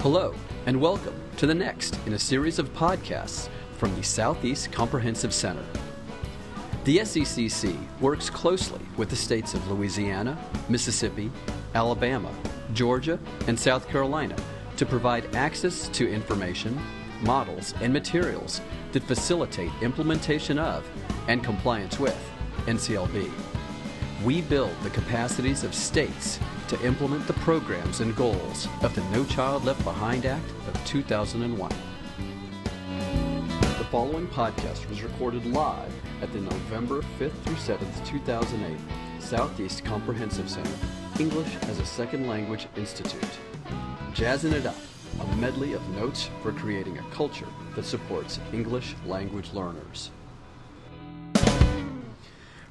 Hello, and welcome to the next in a series of podcasts from the Southeast Comprehensive Center. The SECC works closely with the states of Louisiana, Mississippi, Alabama, Georgia, and South Carolina to provide access to information, models, and materials that facilitate implementation of and compliance with NCLB. We build the capacities of states to implement the programs and goals of the No Child Left Behind Act of 2001. The following podcast was recorded live at the November 5th through 7th, 2008 Southeast Comprehensive Center English as a Second Language Institute. Jazzin It Up, a medley of notes for creating a culture that supports English language learners.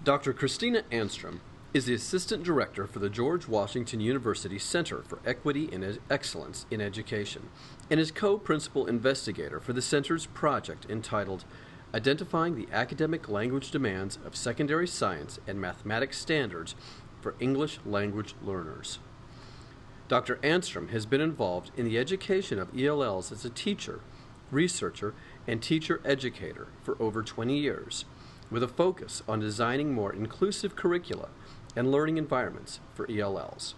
Dr. Kristina Anstrom is the Assistant Director for the George Washington University Center for Equity and Excellence in Education and is co-principal investigator for the center's project entitled Identifying the Academic Language Demands of Secondary Science and Mathematics Standards for English Language Learners. Dr. Anstrom has been involved in the education of ELLs as a teacher, researcher, and teacher educator for over 20 years, with a focus on designing more inclusive curricula and learning environments for ELLs.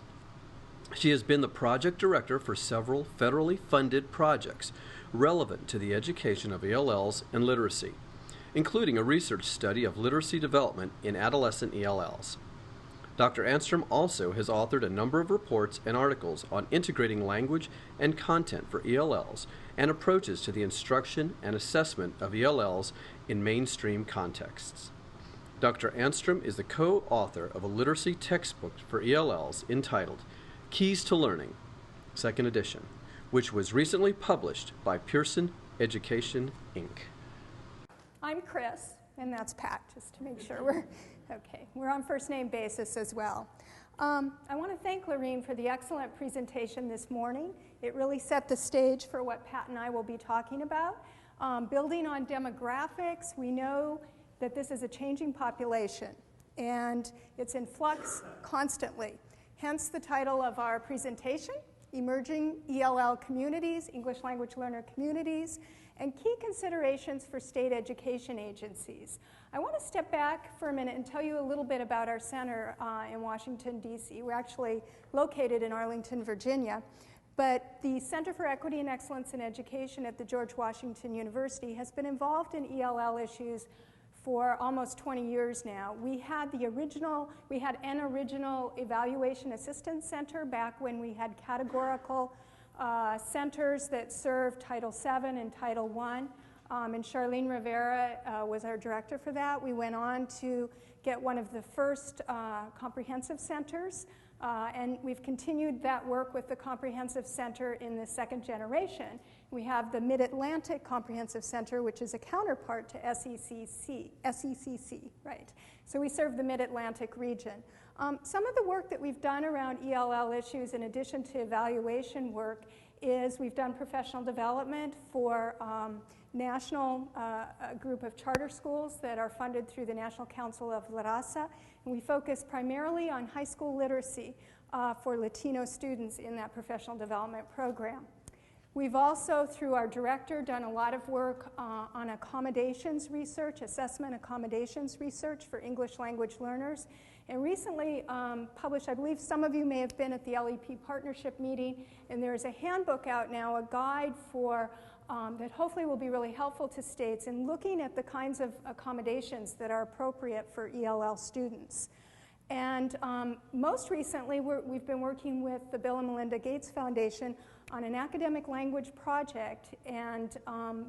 She has been the project director for several federally funded projects relevant to the education of ELLs and literacy, including a research study of literacy development in adolescent ELLs. Dr. Anstrom also has authored a number of reports and articles on integrating language and content for ELLs and approaches to the instruction and assessment of ELLs in mainstream contexts. Dr. Anstrom is the co-author of a literacy textbook for ELLs entitled Keys to Learning, 2nd edition, which was recently published by Pearson Education, Inc. I'm Chris, and that's Pat, just to make sure we're okay. We're on first name basis as well. I want to thank Lorene for the excellent presentation this morning. It really set the stage for what Pat and I will be talking about. Building on demographics, we know that this is a changing population, and it's in flux constantly. Hence the title of our presentation, Emerging ELL Communities, English Language Learner Communities, and Key Considerations for State Education Agencies. I want to step back for a minute and tell you a little bit about our center in Washington, D.C. We're actually located in Arlington, Virginia. But the Center for Equity and Excellence in Education at the George Washington University has been involved in ELL issues for almost 20 years now. We had an original evaluation assistance center back when we had categorical centers that served Title VII and Title I. And Charlene Rivera was our director for that. We went on to get one of the first comprehensive centers. And we've continued that work with the Comprehensive Center in the second generation. We have the Mid-Atlantic Comprehensive Center, which is a counterpart to SECC, right? So we serve the Mid-Atlantic region. Some of the work that we've done around ELL issues, in addition to evaluation work, is we've done professional development for national group of charter schools that are funded through the National Council of La Raza. And we focus primarily on high school literacy for Latino students in that professional development program. We've also, through our director, done a lot of work on accommodations research, assessment accommodations research for English language learners. And recently published, I believe some of you may have been at the LEP partnership meeting, and there's a handbook out now, a guide for that hopefully will be really helpful to states in looking at the kinds of accommodations that are appropriate for ELL students. And most recently, we've been working with the Bill and Melinda Gates Foundation on an academic language project, and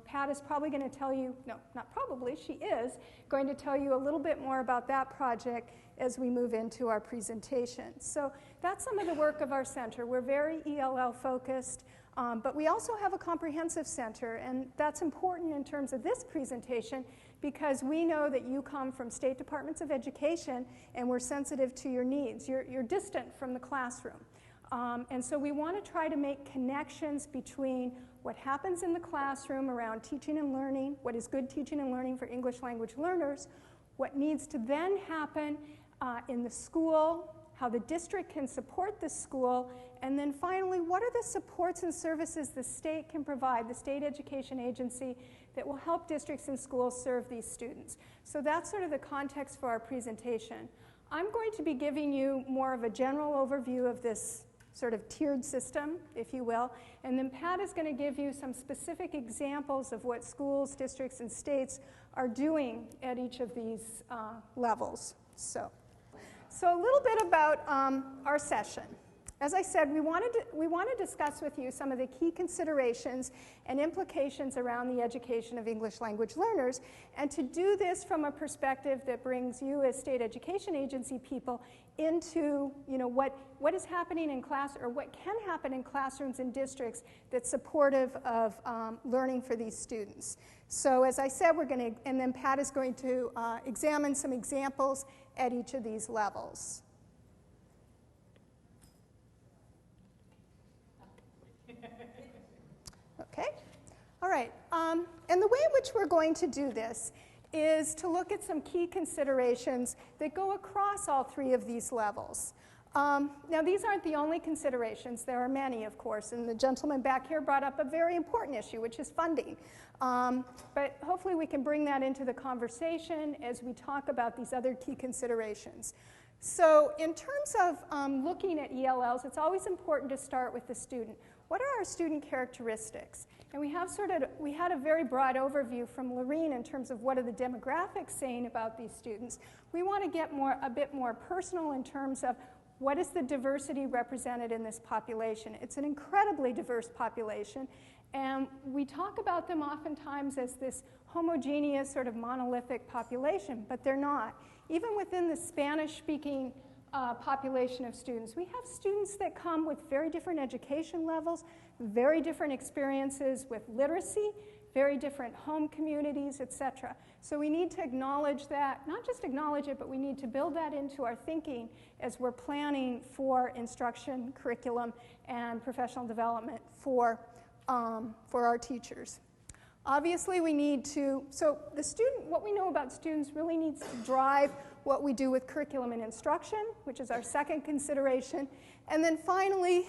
Pat is probably going to tell you, no, not probably, she is going to tell you a little bit more about that project as we move into our presentation. So that's some of the work of our center. We're very ELL focused, but we also have a comprehensive center, and that's important in terms of this presentation because we know that you come from state departments of education and we're sensitive to your needs. You're distant from the classroom. And so we want to try to make connections between what happens in the classroom around teaching and learning, what is good teaching and learning for English language learners, what needs to then happen in the school, how the district can support the school, and then finally, what are the supports and services the state can provide, the state education agency, that will help districts and schools serve these students. So that's sort of the context for our presentation. I'm going to be giving you more of a general overview of this sort of tiered system, if you will, and then Pat is going to give you some specific examples of what schools, districts, and states are doing at each of these levels. So a little bit about our session. As I said, we want to discuss with you some of the key considerations and implications around the education of English language learners, and to do this from a perspective that brings you as state education agency people into what is happening in class, or what can happen in classrooms and districts that's supportive of learning for these students. So as I said, and then Pat is going to examine some examples at each of these levels. Okay, all right, and the way in which we're going to do this is to look at some key considerations that go across all three of these levels. Now, these aren't the only considerations. There are many, of course, and the gentleman back here brought up a very important issue, which is funding. But hopefully we can bring that into the conversation as we talk about these other key considerations. So in terms of looking at ELLs, it's always important to start with the student. What are our student characteristics? And we had a very broad overview from Lorene in terms of what are the demographics saying about these students. We want to get a bit more personal in terms of what is the diversity represented in this population. It's an incredibly diverse population, and we talk about them oftentimes as this homogeneous sort of monolithic population, but they're not. Even within the Spanish-speaking population of students, we have students that come with very different education levels, very different experiences with literacy, very different home communities, etc. So we need to acknowledge that, not just acknowledge it, but we need to build that into our thinking as we're planning for instruction, curriculum, and professional development for our teachers. Obviously, we need to, so the student, what we know about students really needs to drive what we do with curriculum and instruction, which is our second consideration. And then finally,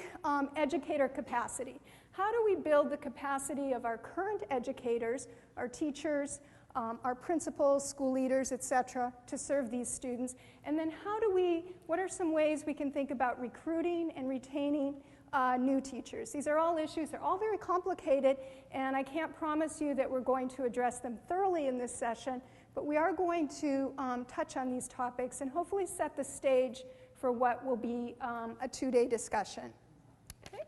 educator capacity. How do we build the capacity of our current educators, our teachers, our principals, school leaders, etc., to serve these students? And then what are some ways we can think about recruiting and retaining new teachers? These are all issues, they're all very complicated, and I can't promise you that we're going to address them thoroughly in this session, but we are going to touch on these topics and hopefully set the stage for what will be a two-day discussion. Okay?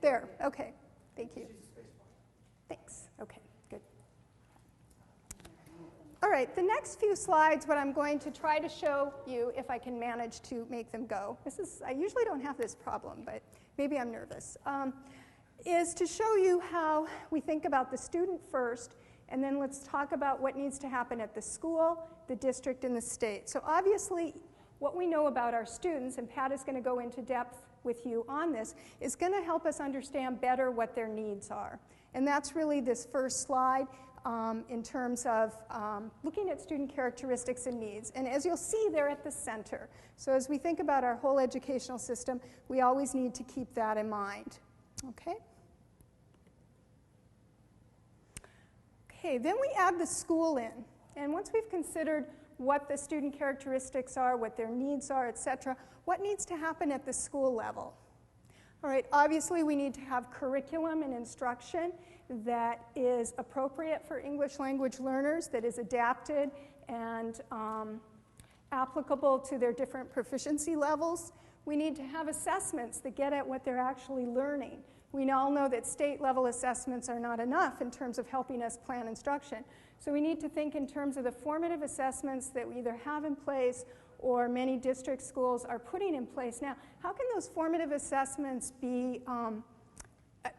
There, okay. Thank you. Thanks. Okay, good. All right, the next few slides, what I'm going to try to show you, if I can manage to make them go, I usually don't have this problem, but maybe I'm nervous, is to show you how we think about the student first, and then let's talk about what needs to happen at the school, the district, and the state. So obviously, what we know about our students, and Pat is going to go into depth with you on this, is going to help us understand better what their needs are. And that's really this first slide in terms of looking at student characteristics and needs. And as you'll see, they're at the center. So as we think about our whole educational system, we always need to keep that in mind. Okay? Okay, then we add the school in. And once we've considered what the student characteristics are, what their needs are, etc., what needs to happen at the school level? All right, obviously we need to have curriculum and instruction that is appropriate for English language learners, that is adapted and applicable to their different proficiency levels. We need to have assessments that get at what they're actually learning. We all know that state level assessments are not enough in terms of helping us plan instruction. So we need to think in terms of the formative assessments that we either have in place or many district schools are putting in place now. How can those formative assessments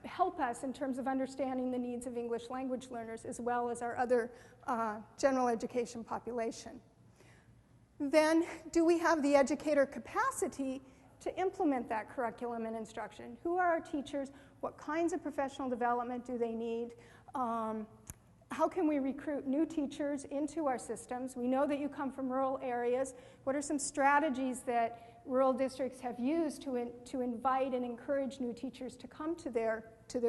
help us in terms of understanding the needs of English language learners as well as our other general education population? Then, do we have the educator capacity to implement that curriculum and instruction. Who are our teachers? What kinds of professional development do they need? How can we recruit new teachers into our systems? We know that you come from rural areas. What are some strategies that rural districts have used to invite and encourage new teachers to come to their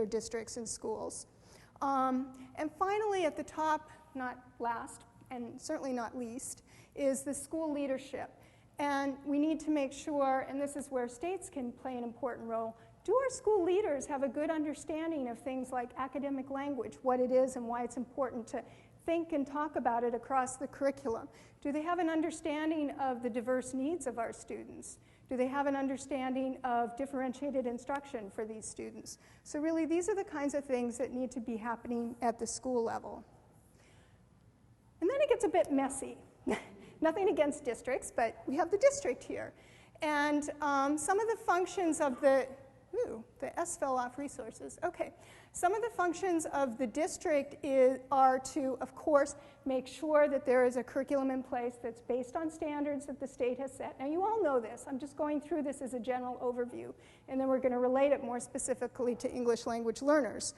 districts and schools? And finally, at the top, not last, and certainly not least, is the school leadership. And we need to make sure, and this is where states can play an important role, do our school leaders have a good understanding of things like academic language, what it is and why it's important to think and talk about it across the curriculum? Do they have an understanding of the diverse needs of our students? Do they have an understanding of differentiated instruction for these students? So really, these are the kinds of things that need to be happening at the school level. And then it gets a bit messy. Nothing against districts, but we have the district here. And some of the functions of the S fell off resources. Okay. Some of the functions of the district are to, of course, make sure that there is a curriculum in place that's based on standards that the state has set. Now, you all know this. I'm just going through this as a general overview, and then we're going to relate it more specifically to English language learners.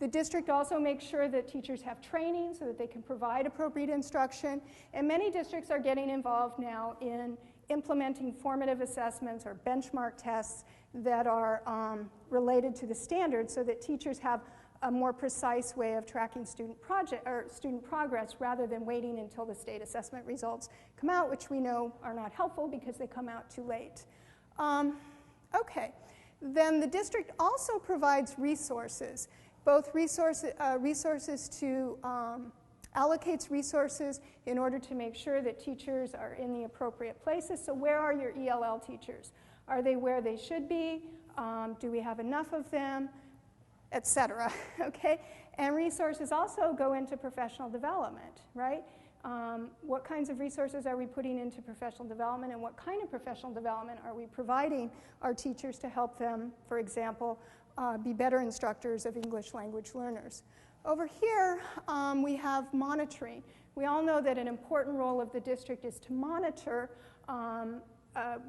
The district also makes sure that teachers have training so that they can provide appropriate instruction, and many districts are getting involved now in implementing formative assessments or benchmark tests that are related to the standards so that teachers have a more precise way of tracking student progress rather than waiting until the state assessment results come out, which we know are not helpful because they come out too late. Okay, then the district also provides resources, both resources to allocates resources in order to make sure that teachers are in the appropriate places. So where are your ELL teachers? Are they where they should be? Do we have enough of them? Et cetera, okay? And resources also go into professional development, right? What kinds of resources are we putting into professional development, and what kind of professional development are we providing our teachers to help them, for example, be better instructors of English language learners? Over here, we have monitoring. We all know that an important role of the district is to monitor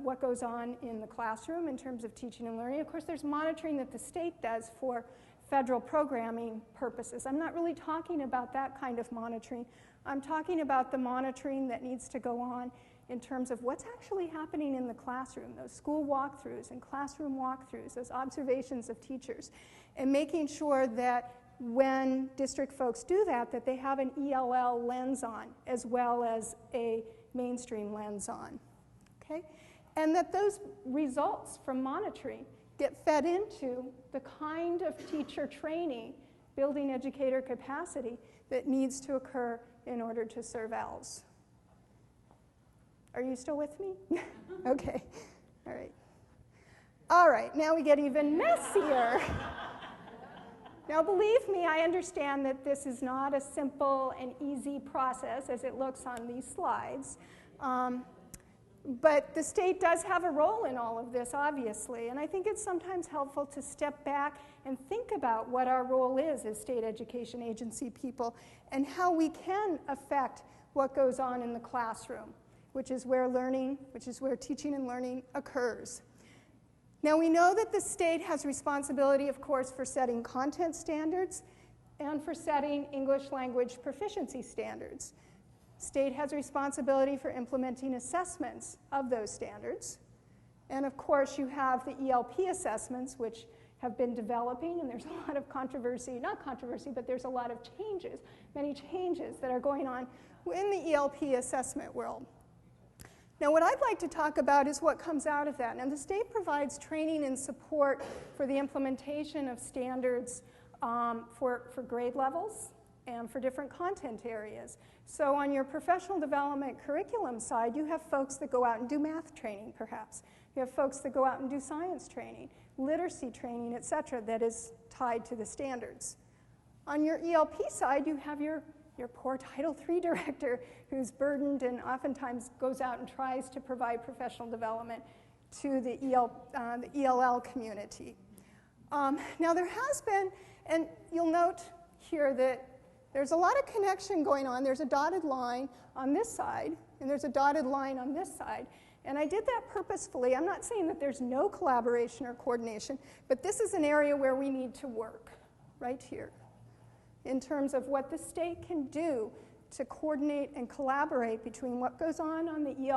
what goes on in the classroom in terms of teaching and learning. Of course, there's monitoring that the state does for federal programming purposes. I'm not really talking about that kind of monitoring. I'm talking about the monitoring that needs to go on in terms of what's actually happening in the classroom, those school walkthroughs and classroom walkthroughs, those observations of teachers, and making sure that when district folks do that, that they have an ELL lens on as well as a mainstream lens on, okay? And that those results from monitoring get fed into the kind of teacher training, building educator capacity that needs to occur in order to serve ELLs. Are you still with me? Okay, all right. All right, now we get even messier. Now, believe me, I understand that this is not a simple and easy process as it looks on these slides. But the state does have a role in all of this, obviously, and I think it's sometimes helpful to step back and think about what our role is as state education agency people and how we can affect what goes on in the classroom, which is where teaching and learning occurs. Now, we know that the state has responsibility, of course, for setting content standards and for setting English language proficiency standards. State has responsibility for implementing assessments of those standards. And of course, you have the ELP assessments, which have been developing, and there's a lot of controversy, not controversy, but there's a lot of changes, many changes that are going on in the ELP assessment world. Now, what I'd like to talk about is what comes out of that. Now, the state provides training and support for the implementation of standards for grade levels and for different content areas. So on your professional development curriculum side, you have folks that go out and do math training, perhaps. You have folks that go out and do science training, literacy training, et cetera, that is tied to the standards. On your ELP side, you have your poor Title III director who's burdened and oftentimes goes out and tries to provide professional development to the ELL community. Now there has been, and you'll note here that there's a lot of connection going on. There's a dotted line on this side, and there's a dotted line on this side. And I did that purposefully. I'm not saying that there's no collaboration or coordination, but this is an area where we need to work, right here, in terms of what the state can do to coordinate and collaborate between what goes on the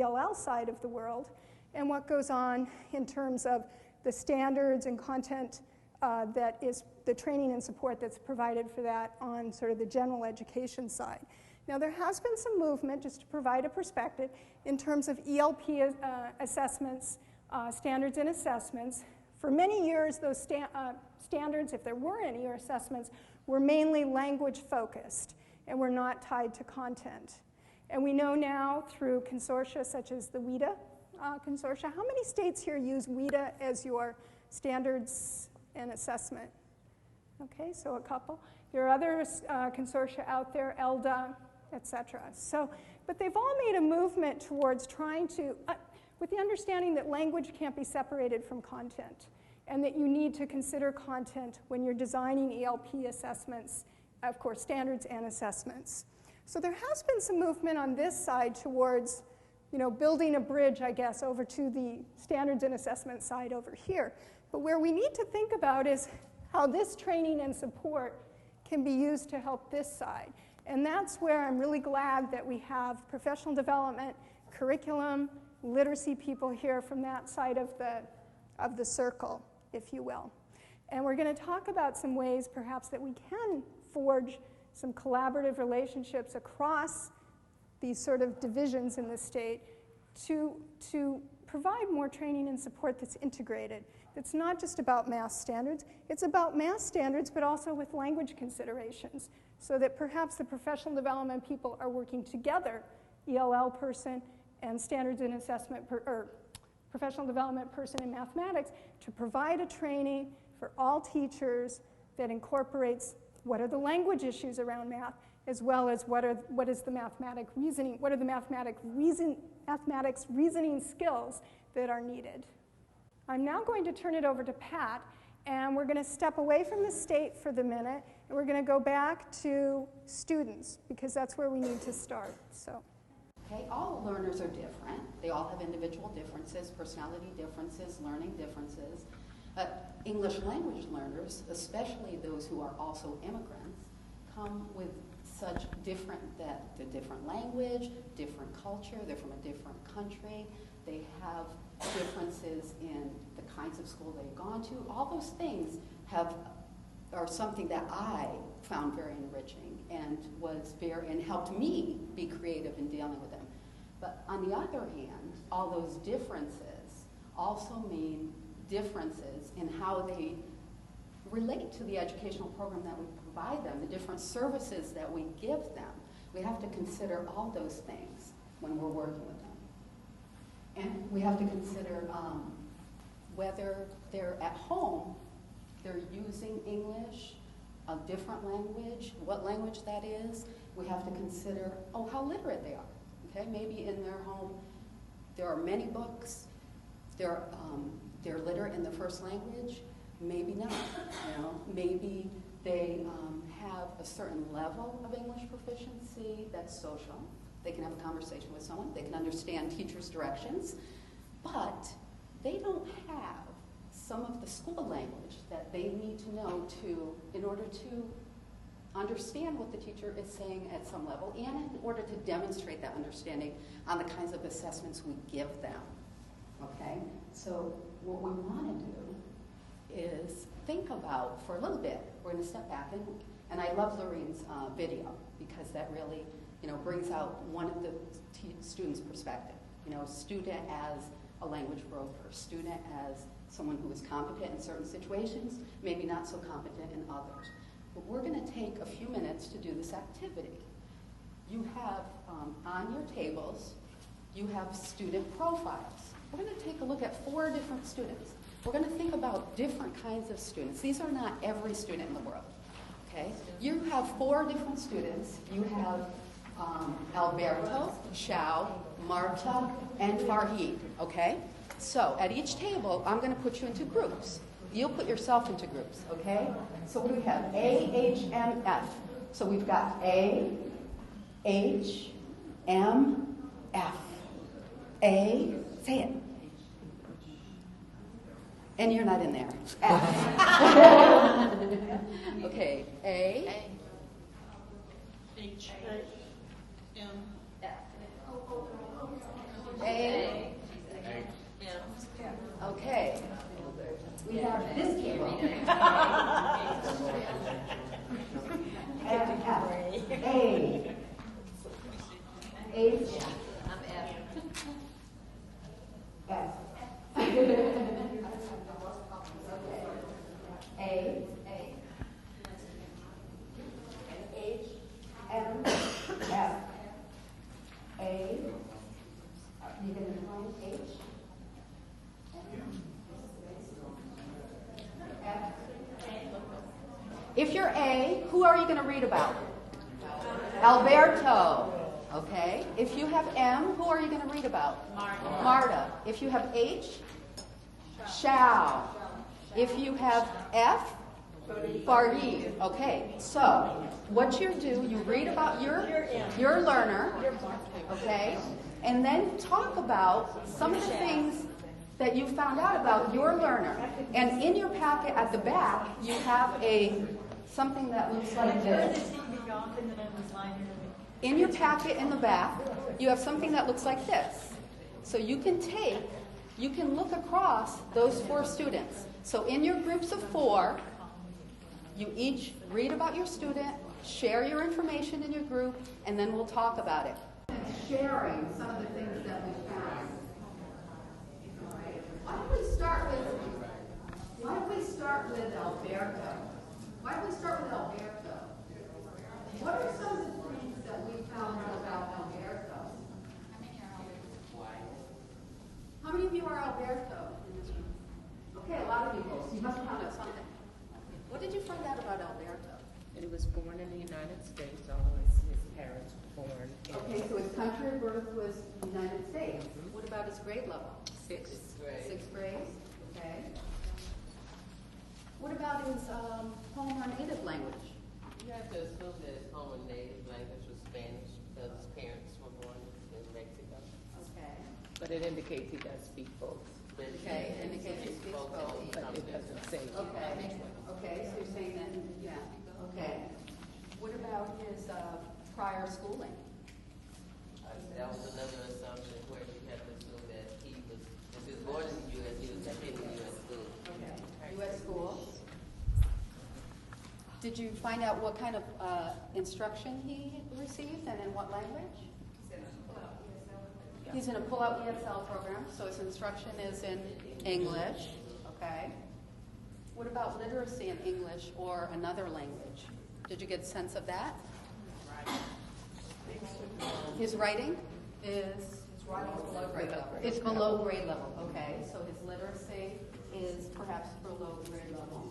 ELL side of the world and what goes on in terms of the standards and content that is the training and support that's provided for that on sort of the general education side. Now, there has been some movement, just to provide a perspective, in terms of ELP assessments, standards and assessments. For many years, those standards, if there were any, or assessments, were mainly language-focused and were not tied to content. And we know now through consortia such as the WIDA consortia, how many states here use WIDA as your standards and assessment? Okay, so a couple. There are other consortia out there, ELDA, etc. So, but they've all made a movement towards trying to, with the understanding that language can't be separated from content, and that you need to consider content when you're designing ELP assessments, of course, standards and assessments. So there has been some movement on this side towards, building a bridge, I guess, over to the standards and assessment side over here. But where we need to think about is how this training and support can be used to help this side. And that's where I'm really glad that we have professional development, curriculum, literacy people here from that side of the circle, if you will. And we're going to talk about some ways perhaps that we can forge some collaborative relationships across these sort of divisions in the state to provide more training and support that's integrated. It's not just about math standards. It's about math standards, but also with language considerations, so that perhaps the professional development people are working together, ELL person and standards and assessment, or professional development person in mathematics, to provide a training for all teachers that incorporates what are the language issues around math, as well as what is the mathematics reasoning skills that are needed. I'm now going to turn it over to Pat, and we're going to step away from the state for the minute, and we're going to go back to students, because that's where we need to start. So. Okay, all learners are different. They all have individual differences, personality differences, learning differences. English language learners, especially those who are also immigrants, come with such different language, different culture, they're from a different country, they have differences in the kinds of school they've gone to. All those things are something that I found very enriching and helped me be creative in dealing with them. But on the other hand, all those differences also mean differences in how they relate to the educational program that we provide them, the different services that we give them. We have to consider all those things when we're working with them. And we have to consider whether they're at home, they're using English, a different language, what language that is. We have to consider, how literate they are. Okay, maybe in their home there are many books, they're literate in the first language, maybe not. Maybe they have a certain level of English proficiency that's social. They can have a conversation with someone, they can understand teachers' directions, but they don't have some of the school language that they need to know in order to understand what the teacher is saying at some level, and in order to demonstrate that understanding on the kinds of assessments we give them. Okay? So what we want to do is think about, for a little bit, we're going to step back, and I love Lorraine's video, because that really brings out one of the student's perspective. Student as a language broker, student as someone who is competent in certain situations, maybe not so competent in others. But we're going to take a few minutes to do this activity. You have, on your tables, you have student profiles. We're going to take a look at 4 different students. We're going to think about different kinds of students. These are not every student in the world, okay? You have 4 different students. You have Alberto, Xiao, Marta, and Farhid, okay? So at each table, I'm going to put you into groups. You'll put yourself into groups, okay? So what do we have? A, H, M, F. So we've got A, H, M, F. A, say it. And you're not in there. F. Okay, A. H. M. F. A. M. Okay. We have this keyboard. F, F, A. H. I'm F. F. A. H. M. F. A. You can define H. F. If you're A, who are you going to read about? Alberto. Okay. If you have M, who are you going to read about? Marta. If you have H, shall. If you have F, Farid. Okay. So what you do, you read about your learner. Okay. And then talk about some of the things that you found out about your learner. And in your packet at the back, you have something that looks like this. In your packet in the back, you have something that looks like this. So you can look across those 4 students. So in your groups of 4, you each read about your student, share your information in your group, and then we'll talk about it. Sharing some of the things that we found. Why don't we start with Alberto? What are some of the things that we found out about Alberto? How many of you are Alberto in this room? Okay, a lot of people. So you must have found out something. What did you find out about Alberto? And he was born in the United States, although his parents were born in Okay, so his country of birth was the United States. What about his grade level? sixth grade. 6th grade. Okay. What about his home or native language? You have to assume that his home and native language was Spanish because his parents were born in Mexico. Okay. But it indicates he does speak both. Okay, indicates he speaks both. But it doesn't say. Okay. Okay, so you're saying that, yeah. Okay. What about his prior schooling? That was another assumption where you have to assume that if he was born in the U.S., he was attending U.S. school. Okay. U.S. school. Did you find out what kind of instruction he received and in what language? He's in a pull-out ESL program, so his instruction is in English. Okay. What about literacy in English or another language? Did you get a sense of that? His writing is below grade level. It's below grade level. Okay, so his literacy is perhaps below grade level.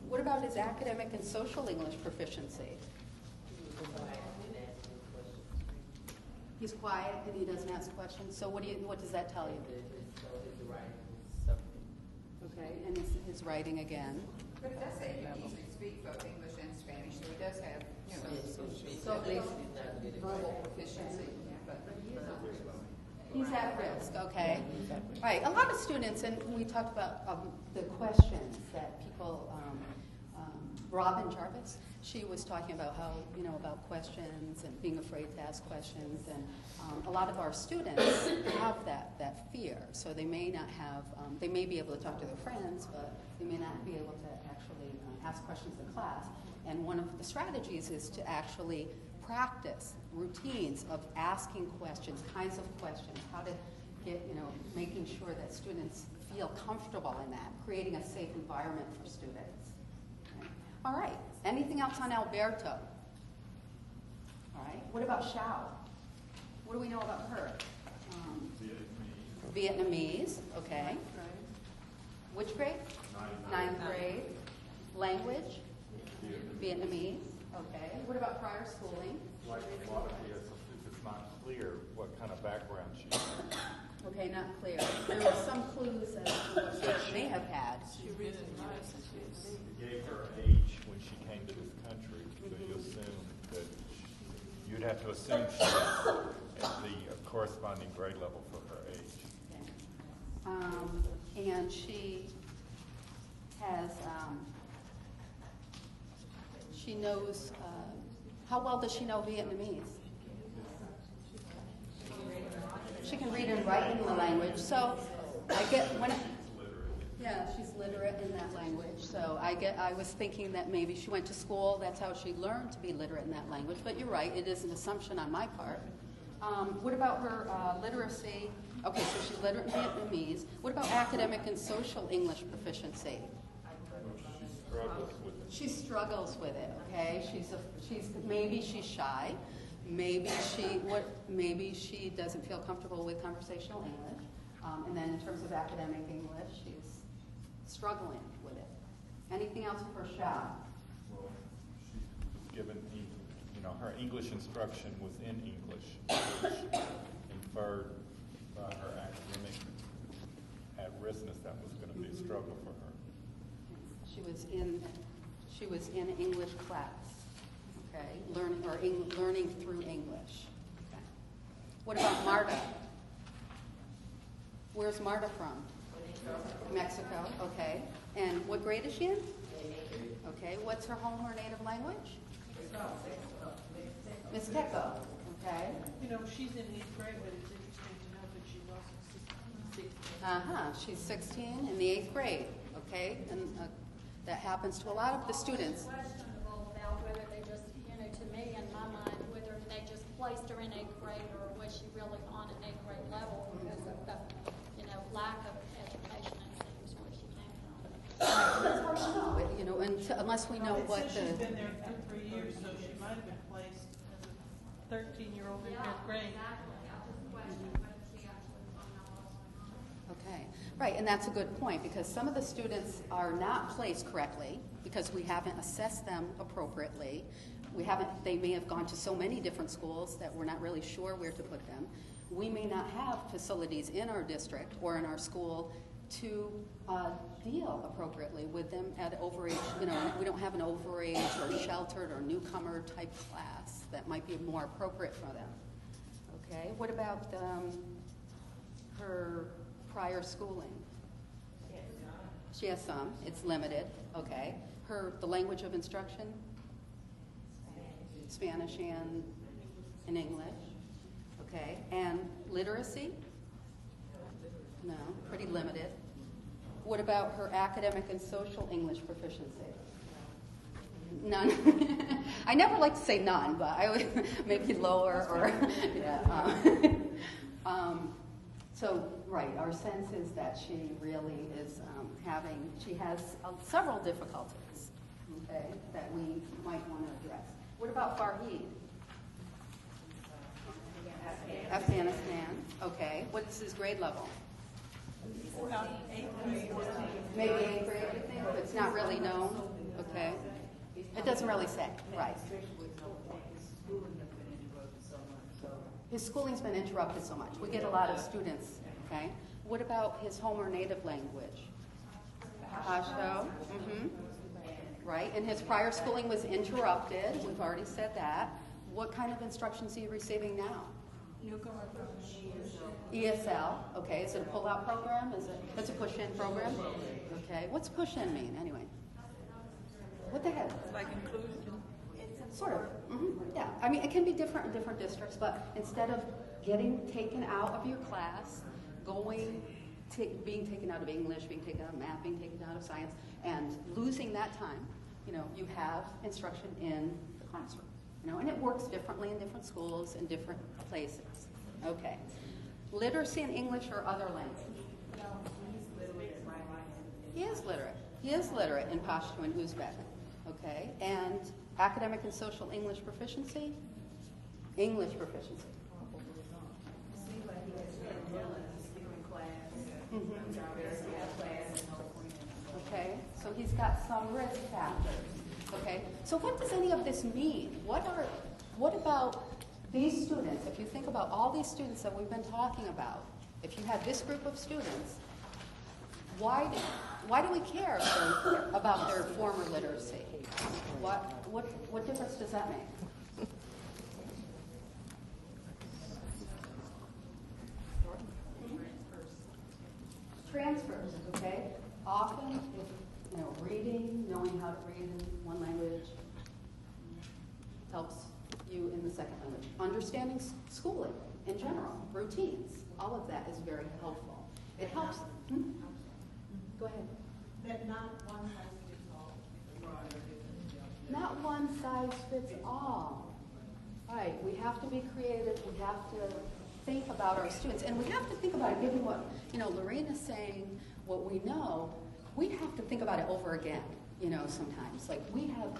What about his academic and social English proficiency? He's quiet and he doesn't ask questions. So what does that tell you? Okay, and his writing again. But it does say he speaks both English and Spanish, so he does have, So at least verbal proficiency. But he's at risk, okay. Right, a lot of students, and we talked about the questions that people, Robin Jarvis, she was talking about how, about questions and being afraid to ask questions, and a lot of our students have that fear, so they may not have, they may be able to talk to their friends, but they may not be able to actually ask questions in class. And one of the strategies is to actually practice routines of asking questions, kinds of questions, how to get, making sure that students feel comfortable in that, creating a safe environment for students. Okay. All right, anything else on Alberto? All right, what about Xiao? What do we know about her? Vietnamese, okay. Which grade? Ninth grade. Language? Vietnamese, okay. What about prior schooling? Like a lot of it's not clear what kind of background she has. Okay, not clear. There were some clues as to what she may have had. It gave her age when she came to this country, so you assume that you'd have to assume she has at the corresponding grade level for her age. And she has, she knows, how well does she know Vietnamese? She can read and write in the language. So I get when, yeah, she's literate in that language. So I was thinking that maybe she went to school. That's how she learned to be literate in that language. But you're right. It is an assumption on my part. What about her literacy? Okay, so she's literate in Vietnamese. What about academic and social English proficiency? She struggles with it. Okay, maybe she's shy. Maybe she doesn't feel comfortable with conversational English. And then in terms of academic English, she's struggling with it. Anything else for shy? Well, she's given, her English instruction was in English, which inferred by her academic at-riskness that was going to be a struggle for her. She was in English class, okay, learning through English. Okay. What about Marta? Where's Marta from? Mexico, okay. And what grade is she in? Okay, what's her home or native language? Mixteco, okay. She's in 8th grade, but it's interesting to know that she wasn't 16. She's 16 in the 8th grade, okay. And that happens to a lot of the students. It's questionable about whether they just, to me, in my mind, whether they just placed her in 8th grade or was she really on an 8th grade level because of the, lack of education, it seems, where she came from. It's hard to know, unless we know what she's been there for 3 years, so she might have been placed as a 13-year-old in 5th grade. Okay, right, and that's a good point because some of the students are not placed correctly because we haven't assessed them appropriately. They may have gone to so many different schools that we're not really sure where to put them. We may not have facilities in our district or in our school to deal appropriately with them at overage. We don't have an overage or sheltered or newcomer type class that might be more appropriate for them. Okay, what about her prior schooling? She has some. It's limited. Okay. The language of instruction? Spanish and English. Okay. And literacy? No, pretty limited. What about her academic and social English proficiency? None. I never like to say none, but I would maybe lower or yeah. So, right, our sense is that she really is she has several difficulties, okay, that we might want to address. What about Farheed? Afghanistan, okay. What's his grade level? Maybe 8th grade, you think? But it's not really known, okay. It doesn't really say, right. His schooling's been interrupted so much. We get a lot of students, okay? What about his home or native language? Pashto, right? And his prior schooling was interrupted. We've already said that. What kind of instruction is he receiving now? ESL, okay. Is it a pull-out program? It's a push-in program? Okay. What's push-in mean, anyway? What the heck? Like inclusion? Sort of. Yeah. I mean, it can be different in different districts, but instead of getting taken out of your class, being taken out of English, being taken out of math, being taken out of science, and losing that time, you have instruction in the classroom. And it works differently in different schools and different places. Okay. Literacy in English or other language? He is literate. He is literate in Pashto and Uzbek. Okay. And academic and social English proficiency? English proficiency. Okay. So he's got some risk factors. Okay, so what does any of this mean? What about these students? If you think about all these students that we've been talking about, if you had this group of students, why do we care about their former literacy? What difference does that make? transfers, okay? Often, if, you know, reading, knowing how to read in one language helps you in the second language. Understanding schooling in general, routines, all of that is very helpful. It helps. Go ahead. That not one size fits all. Not one size fits all. Right, we have to be creative, we have to think about our students, and we have to think about it, given what, you know, Lorena's saying, what we know, we have to think about it over again, you know, sometimes. Like we have,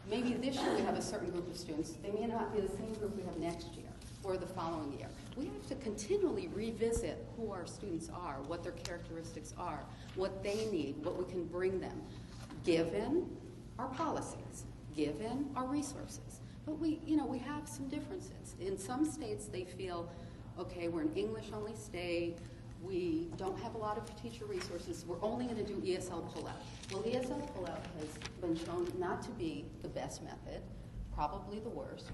maybe this year we have a certain group of students, they may not be the same group we have next year or the following year. We have to continually revisit who our students are, what their characteristics are, what they need, what we can bring them, given our policies, given our resources. But we, you know, we have some differences. In some states, they feel, okay, we're an English-only state. We don't have a lot of teacher resources. We're only going to do ESL pullout. Well, ESL pullout has been shown not to be the best method, probably the worst.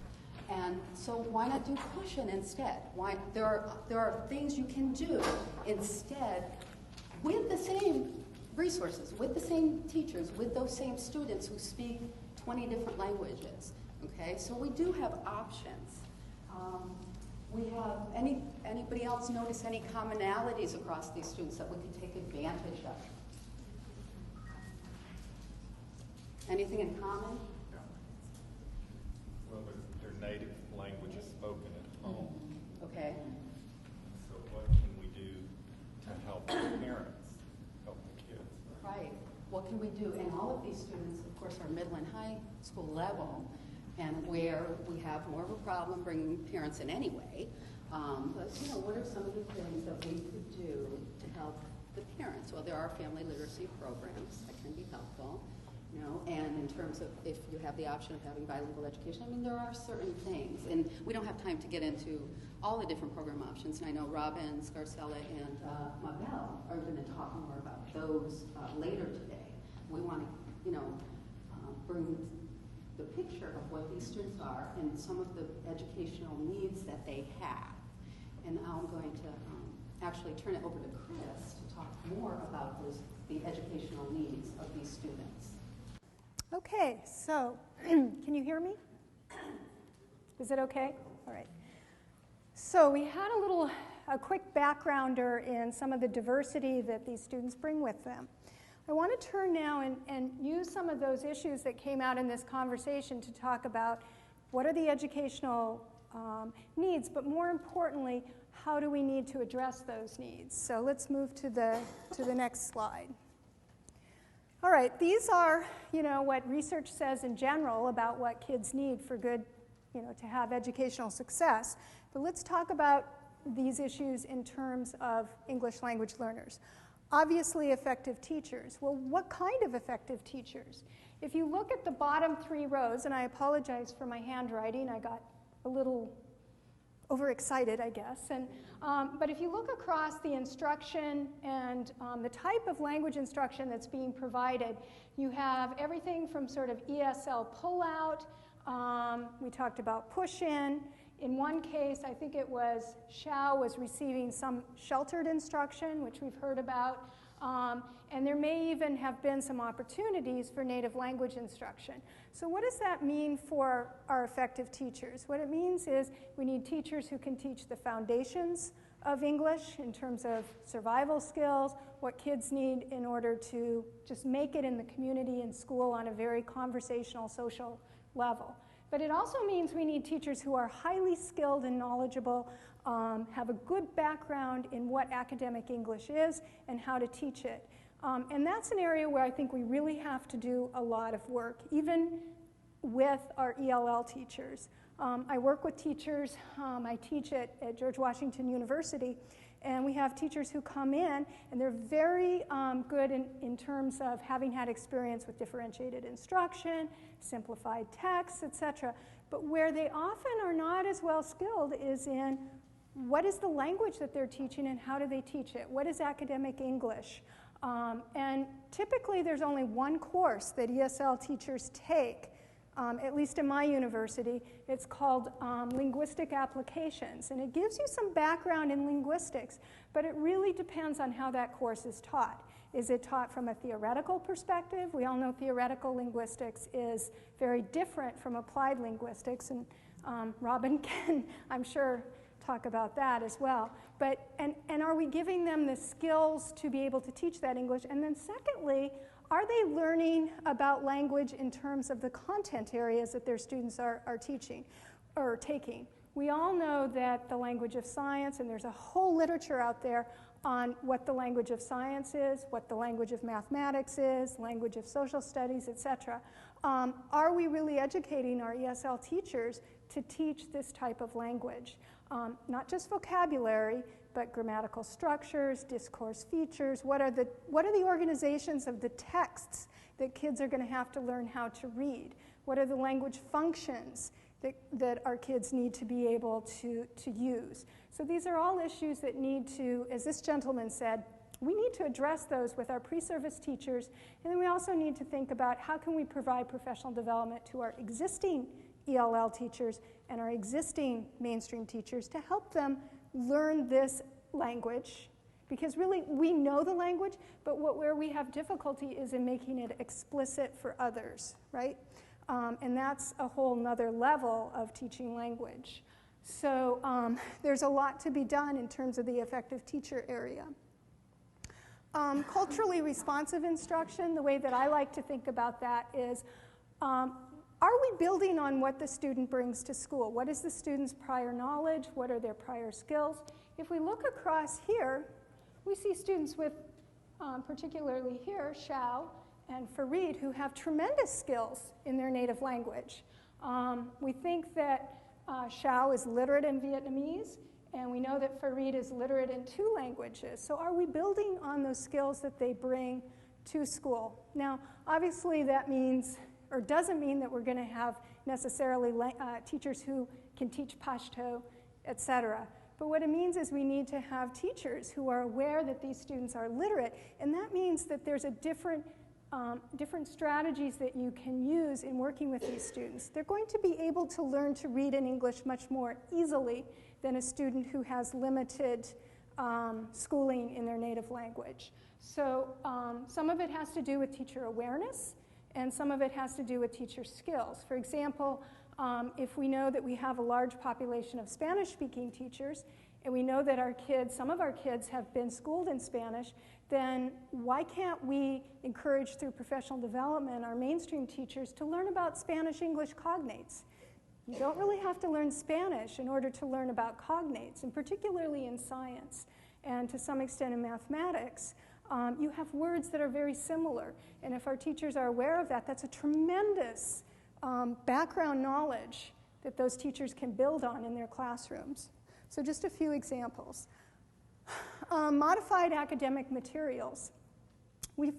And so why not do push-in instead? Why, there are things you can do instead with the same resources, with the same teachers, with those same students who speak 20 different languages. Okay, so we do have options. We have, anybody else notice any commonalities across these students that we could take advantage of? Anything in common? Yeah. Well, their native language is spoken at home. Okay. So what can we do to help the parents help the kids? Right. What can we do? And all of these students, of course, are middle and high school level, and where we have more of a problem bringing parents in anyway. But, you know, what are some of the things that we could do to help the parents? Well, there are family literacy programs that can be helpful, you know, and in terms of if you have the option of having bilingual education, I mean, there are certain things, and we don't have time to get into all the different program options, and I know Robin, Scarcella, and Mabel are going to talk more about those later today. We want to, you know, bring the picture of what these students are and some of the educational needs that they have. And now I'm going to actually turn it over to Chris to talk more about the educational needs of these students. Okay, so can you hear me? Is it okay? All right. So we had a quick backgrounder in some of the diversity that these students bring with them. I want to turn now and use some of those issues that came out in this conversation to talk about what are the educational needs, but more importantly, how do we need to address those needs? So let's move to the next slide. All right, these are, you know, what research says in general about what kids need for good, you know, to have educational success. But let's talk about these issues in terms of English language learners. Obviously, effective teachers. Well, what kind of effective teachers? If you look at the bottom 3 rows, and I apologize for my handwriting, I got a little overexcited, I guess. But if you look across the instruction and the type of language instruction that's being provided, you have everything from sort of ESL pullout. We talked about push-in. In one case, I think it was Xiao was receiving some sheltered instruction, which we've heard about. And there may even have been some opportunities for native language instruction. So what does that mean for our effective teachers? What it means is we need teachers who can teach the foundations of English in terms of survival skills, what kids need in order to just make it in the community and school on a very conversational, social level. But it also means we need teachers who are highly skilled and knowledgeable, have a good background in what academic English is and how to teach it. And that's an area where I think we really have to do a lot of work, even with our ELL teachers. I work with teachers. I teach at George Washington University, and we have teachers who come in, and they're very good in terms of having had experience with differentiated instruction, simplified text, etc. But where they often are not as well skilled is in what is the language that they're teaching and how do they teach it? What is academic English? And typically there's only one course that ESL teachers take at least in my university. It's called Linguistic Applications, and it gives you some background in linguistics, but it really depends on how that course is taught. Is it taught from a theoretical perspective? We all know theoretical linguistics is very different from applied linguistics, and Robin can, I'm sure, talk about that as well. But, and are we giving them the skills to be able to teach that English? And then secondly, are they learning about language in terms of the content areas that their students are teaching or taking? We all know that the language of science, and there's a whole literature out there on what the language of science is, what the language of mathematics is, language of social studies, etc. Are we really educating our ESL teachers to teach this type of language? Not just vocabulary, but grammatical structures, discourse features. What are the organizations of the texts that kids are going to have to learn how to read? What are the language functions that our kids need to be able to use? So these are all issues that need to, as this gentleman said, we need to address those with our pre-service teachers, and then we also need to think about how can we provide professional development to our existing ELL teachers and our existing mainstream teachers to help them learn this language, because really we know the language, but where we have difficulty is in making it explicit for others, right? And that's a whole nother level of teaching language. So there's a lot to be done in terms of the effective teacher area. Culturally responsive instruction, the way that I like to think about that is, are we building on what the student brings to school? What is the student's prior knowledge? What are their prior skills? If we look across here, we see students with, particularly here, Xiao and Farid, who have tremendous skills in their native language. We think that Xiao is literate in Vietnamese, and we know that Farid is literate in 2 languages. So are we building on those skills that they bring to school? Now, obviously that means, or doesn't mean that we're going to have necessarily teachers who can teach Pashto, etc. But what it means is we need to have teachers who are aware that these students are literate, and that means that there's a different strategies that you can use in working with these students. They're going to be able to learn to read in English much more easily than a student who has limited schooling in their native language. So some of it has to do with teacher awareness, and some of it has to do with teacher skills. For example, if we know that we have a large population of Spanish-speaking teachers, and we know that some of our kids have been schooled in Spanish, then why can't we encourage through professional development our mainstream teachers to learn about Spanish-English cognates? You don't really have to learn Spanish in order to learn about cognates, and particularly in science, and to some extent in mathematics. You have words that are very similar, and if our teachers are aware of that, that's a tremendous background knowledge that those teachers can build on in their classrooms. So just a few examples. Modified academic materials. Through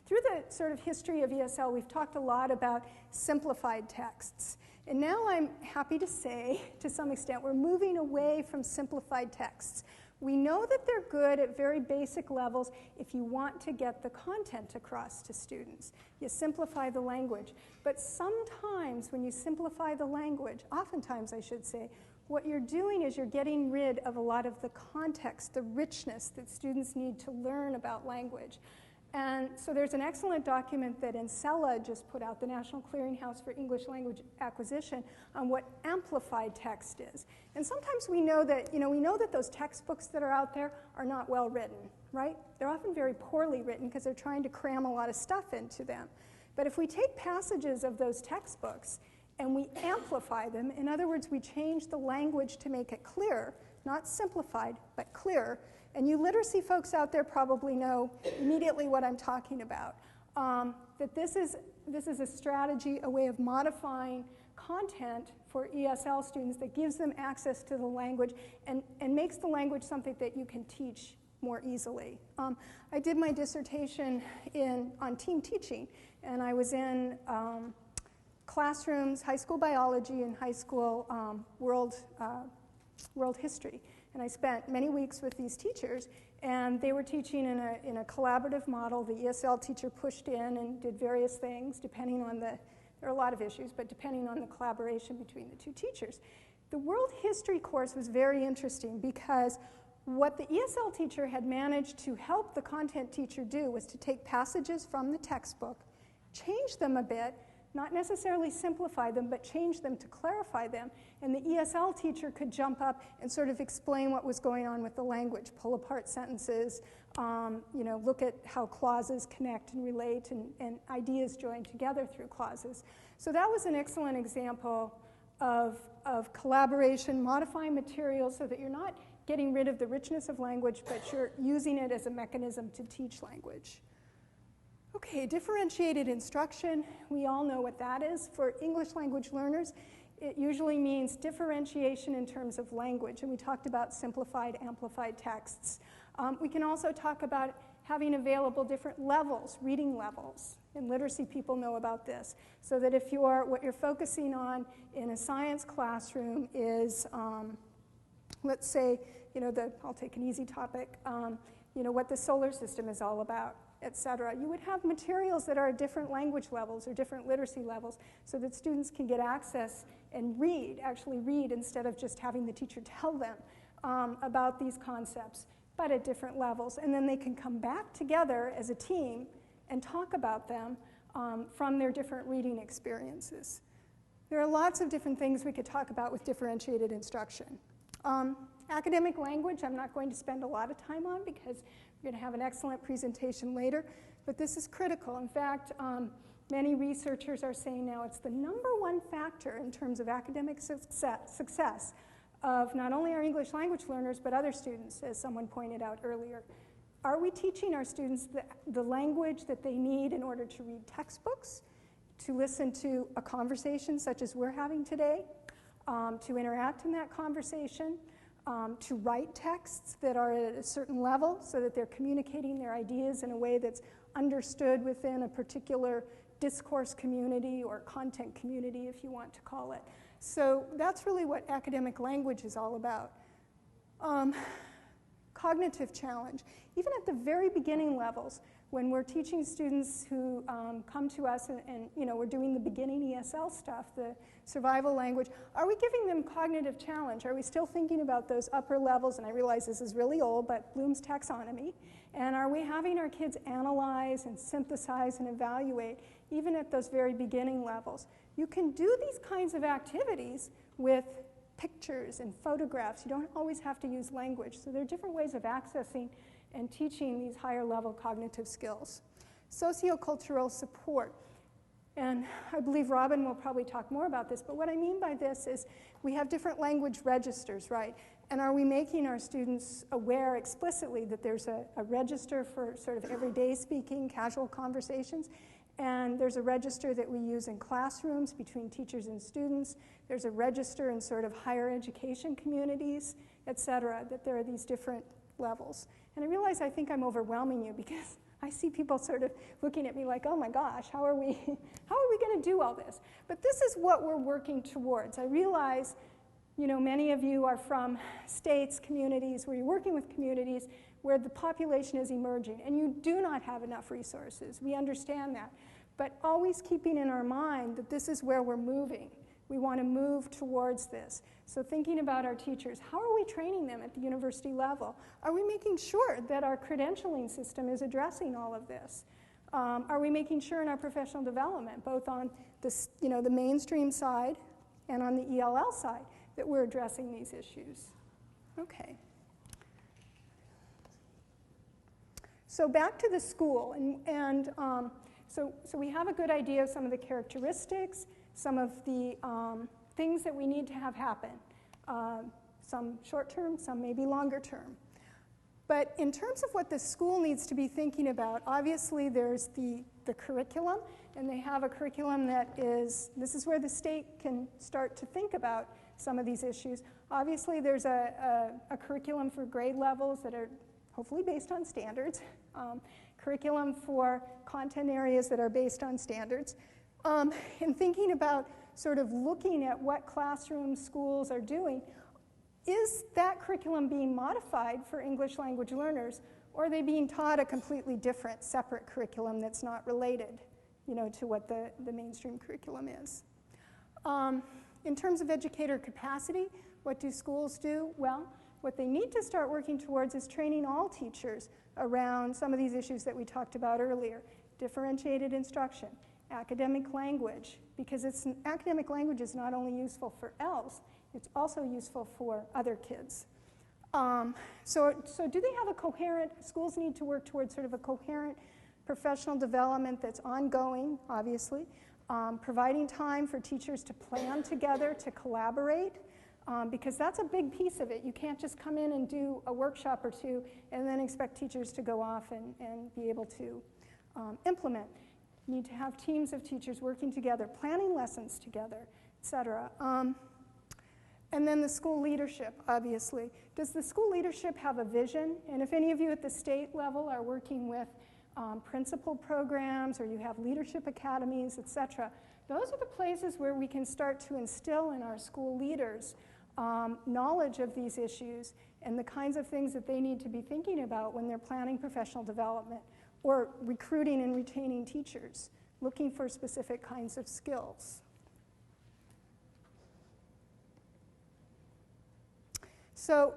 the sort of history of ESL, we've talked a lot about simplified texts. And now I'm happy to say, to some extent, we're moving away from simplified texts. We know that they're good at very basic levels if you want to get the content across to students. You simplify the language. But sometimes when you simplify the language, oftentimes I should say, what you're doing is you're getting rid of a lot of the context, the richness that students need to learn about language. And so there's an excellent document that Scarcella just put out, the National Clearinghouse for English Language Acquisition, on what amplified text is. And sometimes we know that those textbooks that are out there are not well written, right? They're often very poorly written because they're trying to cram a lot of stuff into them. But if we take passages of those textbooks and we amplify them, in other words, we change the language to make it clear, not simplified, but clear. And you literacy folks out there probably know immediately what I'm talking about. That this is a strategy, a way of modifying content for ESL students that gives them access to the language and makes the language something that you can teach more easily. I did my dissertation on team teaching, and I was in classrooms, high school biology and high school world history. And I spent many weeks with these teachers, and they were teaching in a collaborative model. The ESL teacher pushed in and did various things depending on the There are a lot of issues, but depending on the collaboration between the two teachers. The world history course was very interesting because what the ESL teacher had managed to help the content teacher do was to take passages from the textbook, change them a bit, not necessarily simplify them, but change them to clarify them. And the ESL teacher could jump up and sort of explain what was going on with the language, pull apart sentences, look at how clauses connect and relate and ideas join together through clauses. So that was an excellent example of collaboration, modifying materials so that you're not getting rid of the richness of language, but you're using it as a mechanism to teach language. Okay, differentiated instruction, we all know what that is. For English language learners, it usually means differentiation in terms of language, and we talked about simplified, amplified texts. We can also talk about having available different levels, reading levels, and literacy people know about this, so that if what you're focusing on in a science classroom is, let's say, I'll take an easy topic, what the solar system is all about, etc. You would have materials that are at different language levels or different literacy levels so that students can get access and actually read instead of just having the teacher tell them about these concepts, but at different levels. And then they can come back together as a team and talk about them from their different reading experiences. There are lots of different things we could talk about with differentiated instruction. Academic language, I'm not going to spend a lot of time on because we're going to have an excellent presentation later, but this is critical. In fact, many researchers are saying now it's the #1 factor in terms of academic success of not only our English language learners, but other students, as someone pointed out earlier. Are we teaching our students the language that they need in order to read textbooks, to listen to a conversation such as we're having today, to interact in that conversation, to write texts that are at a certain level so that they're communicating their ideas in a way that's understood within a particular discourse community or content community, if you want to call it. So that's really what academic language is all about. Cognitive challenge. Even at the very beginning levels, when we're teaching students who come to us and we're doing the beginning ESL stuff, the survival language, are we giving them cognitive challenge? Are we still thinking about those upper levels? And I realize this is really old, but Bloom's taxonomy. And are we having our kids analyze and synthesize and evaluate even at those very beginning levels? You can do these kinds of activities with pictures and photographs. You don't always have to use language. So there are different ways of accessing and teaching these higher level cognitive skills. Sociocultural support. And I believe Robin will probably talk more about this, but what I mean by this is we have different language registers, right? And are we making our students aware explicitly that there's a register for sort of everyday speaking, casual conversations? And there's a register that we use in classrooms between teachers and students. There's a register in sort of higher education communities, et cetera, that there are these different levels. And I realize I think I'm overwhelming you because I see people sort of looking at me like, oh my gosh, how are we going to do all this? But this is what we're working towards. I realize, many of you are from states, communities, where you're working with communities where the population is emerging, and you do not have enough resources. We understand that. But always keeping in our mind that this is where we're moving. We want to move towards this. So thinking about our teachers, how are we training them at the university level? Are we making sure that our credentialing system is addressing all of this? Are we making sure in our professional development, both on the mainstream side and on the ELL side, that we're addressing these issues? Okay. So back to the school, so we have a good idea of some of the characteristics, some of the things that we need to have happen, some short-term, some maybe longer term. But in terms of what the school needs to be thinking about, obviously there's the curriculum, and they have a curriculum that this is where the state can start to think about some of these issues. Obviously there's a curriculum for grade levels that are hopefully based on standards, curriculum for content areas that are based on standards, and thinking about sort of looking at what classrooms, schools are doing. Is that curriculum being modified for English language learners, or are they being taught a completely different, separate curriculum that's not related? to what the mainstream curriculum is. In terms of educator capacity, what do schools do? Well, what they need to start working towards is training all teachers around some of these issues that we talked about earlier. Differentiated instruction, academic language, because academic language is not only useful for ELLs, it's also useful for other kids. So do they have a coherent, schools need to work towards sort of a coherent professional development that's ongoing, obviously, providing time for teachers to plan together, to collaborate, because that's a big piece of it. You can't just come in and do a workshop or two and then expect teachers to go off and be able to implement. You need to have teams of teachers working together, planning lessons together, et cetera. And then the school leadership, obviously. Does the school leadership have a vision? And if any of you at the state level are working with principal programs or you have leadership academies, et cetera, those are the places where we can start to instill in our school leaders knowledge of these issues and the kinds of things that they need to be thinking about when they're planning professional development or recruiting and retaining teachers, looking for specific kinds of skills. So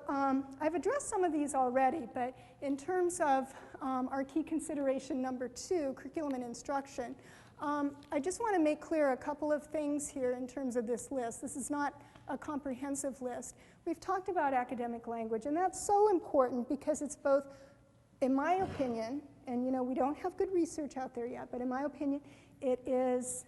I've addressed some of these already, but in terms of our key consideration number 2, curriculum and instruction, I just want to make clear a couple of things here in terms of this list. This is not a comprehensive list. We've talked about academic language, and that's so important because it's both, in my opinion, and we don't have good research out there yet, but in my opinion, it is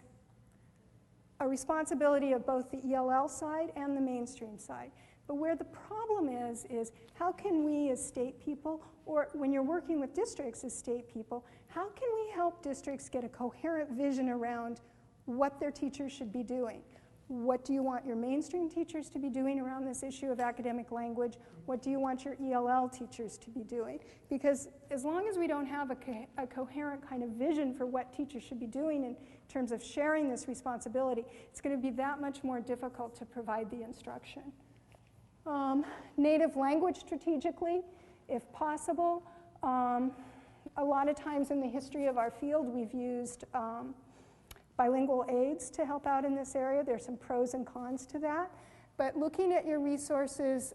a responsibility of both the ELL side and the mainstream side. But where the problem is how can we as state people, or when you're working with districts as state people, how can we help districts get a coherent vision around what their teachers should be doing? What do you want your mainstream teachers to be doing around this issue of academic language? What do you want your ELL teachers to be doing? Because as long as we don't have a coherent kind of vision for what teachers should be doing in terms of sharing this responsibility, it's going to be that much more difficult to provide the instruction. Native language strategically, if possible. A lot of times in the history of our field, we've used bilingual aids to help out in this area. There's some pros and cons to that. But looking at your resources,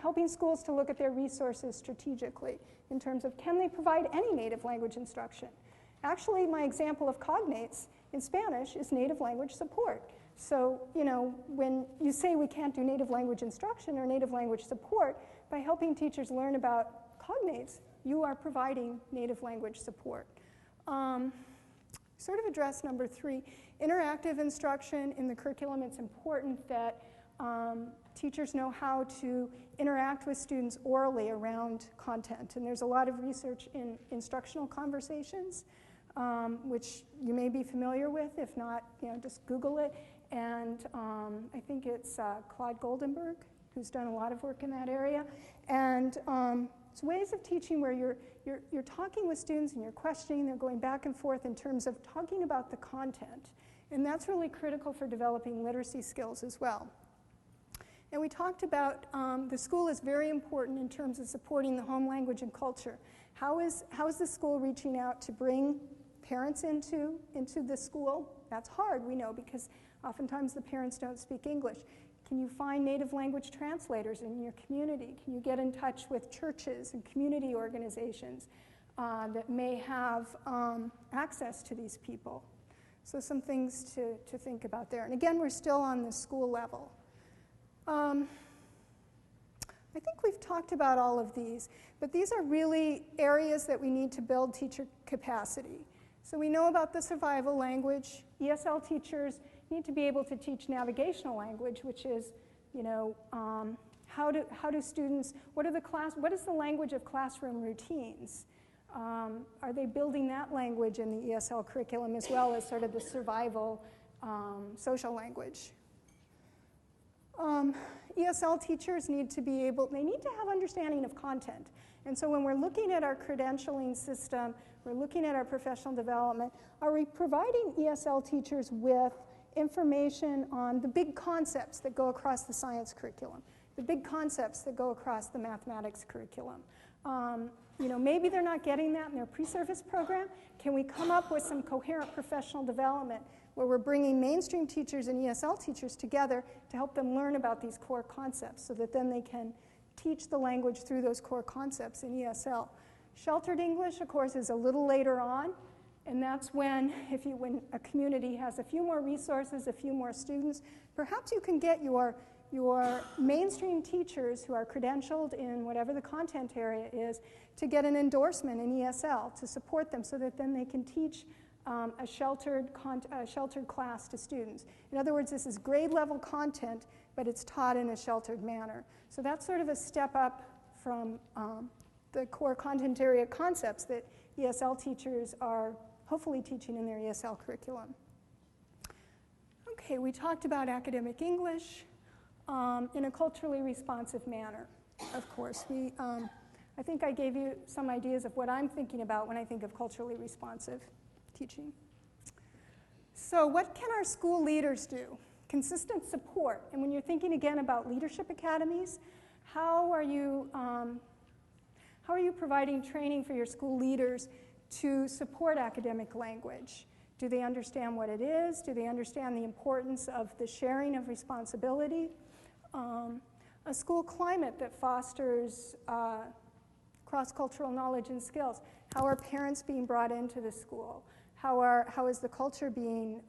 helping schools to look at their resources strategically in terms of can they provide any native language instruction. Actually, my example of cognates in Spanish is native language support. So, when you say we can't do native language instruction or native language support, by helping teachers learn about cognates, you are providing native language support. Sort of address number 3, interactive instruction in the curriculum. It's important that teachers know how to interact with students orally around content. And there's a lot of research in instructional conversations, which you may be familiar with. If not, just Google it. And I think it's Claude Goldenberg, who's done a lot of work in that area. And it's ways of teaching where you're talking with students and you're questioning, they're going back and forth in terms of talking about the content. And that's really critical for developing literacy skills as well. And we talked about the school is very important in terms of supporting the home language and culture. How is the school reaching out to bring parents into the school? That's hard, we know, because oftentimes the parents don't speak English. Can you find native language translators in your community? Can you get in touch with churches and community organizations that may have access to these people? So some things to think about there. And again, we're still on the school level. I think we've talked about all of these, but these are really areas that we need to build teacher capacity. So we know about the survival language. ESL teachers need to be able to teach navigational language, which is, how do students, what is the language of classroom routines? Are they building that language in the ESL curriculum as well as sort of the survival social language? ESL teachers need to have understanding of content. And so when we're looking at our credentialing system, we're looking at our professional development, are we providing ESL teachers with information on the big concepts that go across the science curriculum, the big concepts that go across the mathematics curriculum? You know, maybe they're not getting that in their pre-service program. Can we come up with some coherent professional development where we're bringing mainstream teachers and ESL teachers together to help them learn about these core concepts so that then they can teach the language through those core concepts in ESL. Sheltered English, of course, is a little later on, and that's when, when a community has a few more resources, a few more students, perhaps you can get your mainstream teachers who are credentialed in whatever the content area is to get an endorsement in ESL to support them so that then they can teach a sheltered class to students. In other words, this is grade level content, but it's taught in a sheltered manner. So that's sort of a step up from the core content area concepts that ESL teachers are hopefully teaching in their ESL curriculum. Okay, we talked about academic English in a culturally responsive manner, of course. I think I gave you some ideas of what I'm thinking about when I think of culturally responsive teaching. So what can our school leaders do? Consistent support. And when you're thinking again about leadership academies, how are you providing training for your school leaders to support academic language? Do they understand what it is? Do they understand the importance of the sharing of responsibility? A school climate that fosters cross-cultural knowledge and skills. How are parents being brought into the school? How is the culture being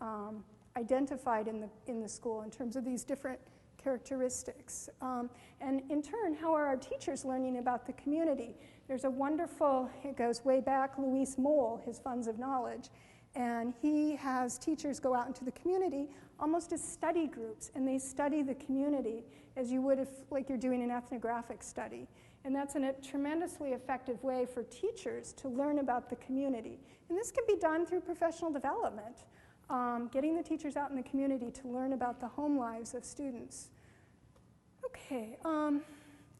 identified in the school in terms of these different characteristics? And in turn, how are our teachers learning about the community? There's a wonderful, it goes way back, Luis Moll, his Funds of Knowledge, and he has teachers go out into the community almost as study groups, and they study the community as you would if like you're doing an ethnographic study. And that's a tremendously effective way for teachers to learn about the community. And this can be done through professional development, getting the teachers out in the community to learn about the home lives of students. Okay,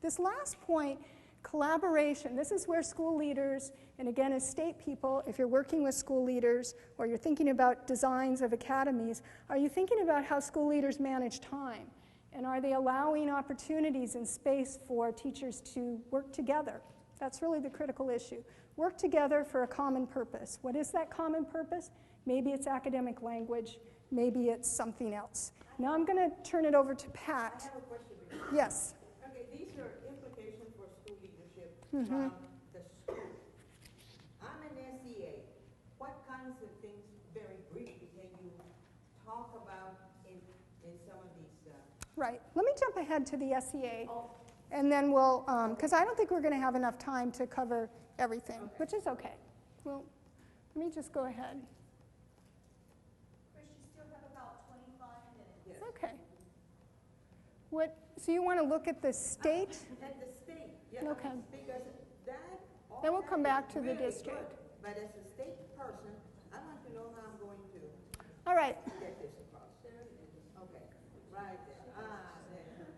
this last point, collaboration. This is where school leaders, and again as state people, if you're working with school leaders or you're thinking about designs of academies, are you thinking about how school leaders manage time? And are they allowing opportunities and space for teachers to work together? That's really the critical issue. Work together for a common purpose. What is that common purpose? Maybe it's academic language. Maybe it's something else. Now I'm going to turn it over to Pat. I have a question. Yes. Okay, these are implications for school leadership Mm-hmm. from the school. I'm an SEA. What kinds of things, very briefly, can you talk about in some of these? Right. Let me jump ahead to the SEA, and then we'll, because I don't think we're going to have enough time to cover everything, which is okay. Well, let me just go ahead. Chris, you still have about 25 minutes. Okay. So you want to look at the state? At the state, yeah. Okay. Because that. Then we'll come back to the really district. good, but as a state person, I want to know how I'm going to All right. get this across. Okay, right there. There.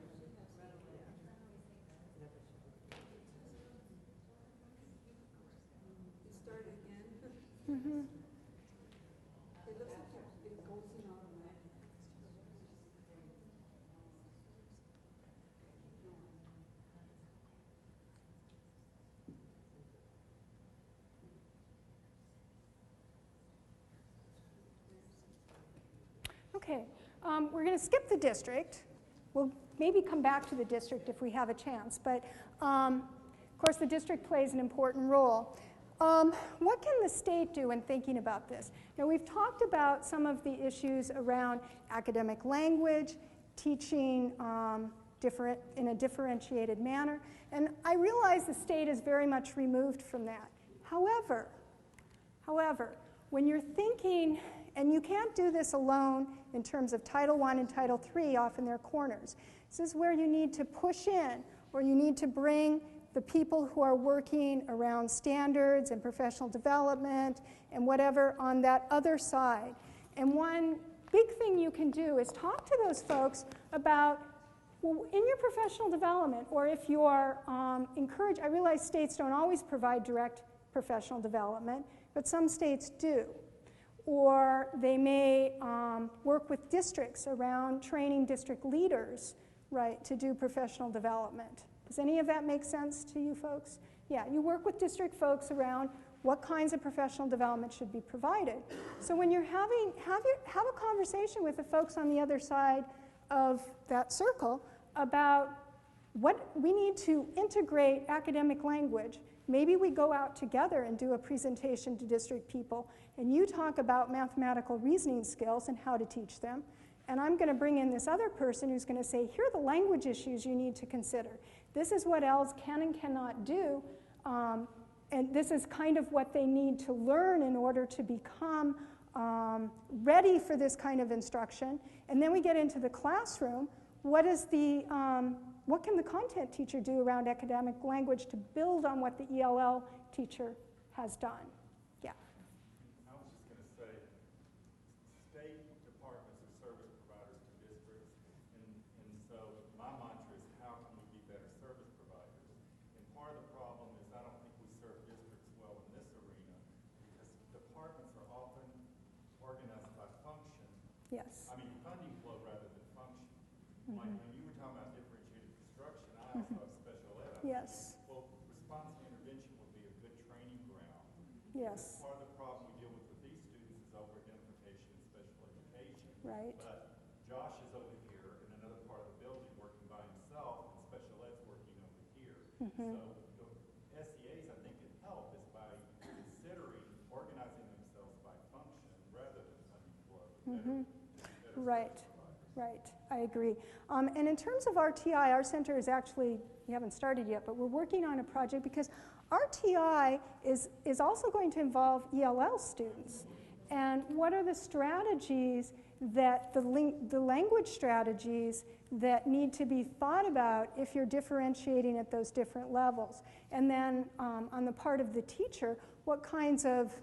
Start again. Mm-hmm. It looks like it goes in automatic. Okay. We're going to skip the district. We'll maybe come back to the district if we have a chance, but of course the district plays an important role. What can the state do in thinking about this? Now we've talked about some of the issues around academic language, teaching in a differentiated manner, and I realize the state is very much removed from that. However, when you're thinking, and you can't do this alone in terms of Title I and Title III off in their corners. This is where you need to push in, or you need to bring the people who are working around standards and professional development and whatever on that other side. And one big thing you can do is talk to those folks about, well, in your professional development, or if you're encouraged, I realize states don't always provide direct professional development, but some states do. Or they may work with districts around training district leaders, right, to do professional development. Does any of that make sense to you folks? Yeah, you work with district folks around what kinds of professional development should be provided. So when you're have a conversation with the folks on the other side of that circle about what we need to integrate academic language. Maybe we go out together and do a presentation to district people, and you talk about mathematical reasoning skills and how to teach them. And I'm going to bring in this other person who's going to say, here are the language issues you need to consider. This is what ELLs can and cannot do, and this is kind of what they need to learn in order to become ready for this kind of instruction. And then we get into the classroom. What can the content teacher do around academic language to build on what the ELL teacher has done? Yeah. I was just going to say, state departments are service providers to districts, and so my mantra is how can we be better service providers? And part of the problem is I don't think we serve districts well in this arena because departments are often organized by function. Yes. I mean funding flow rather than function. Like when you were talking about differentiated construction, I also have special ed. Yes. Well, response to intervention would be a good training ground. Yes. Part of the problem we deal with these students is over-identification in special education. Right. But Josh is over here in another part of the building working by himself, and special ed's working over here. So the SEAs, I think, can help is by considering organizing themselves by function rather than funding flow. Better Right. Right, I agree. And in terms of RTI, our center is actually, we haven't started yet, but we're working on a project because RTI is also going to involve ELL students. And what are the strategies that, the language strategies that need to be thought about if you're differentiating at those different levels? And then on the part of the teacher, what kinds of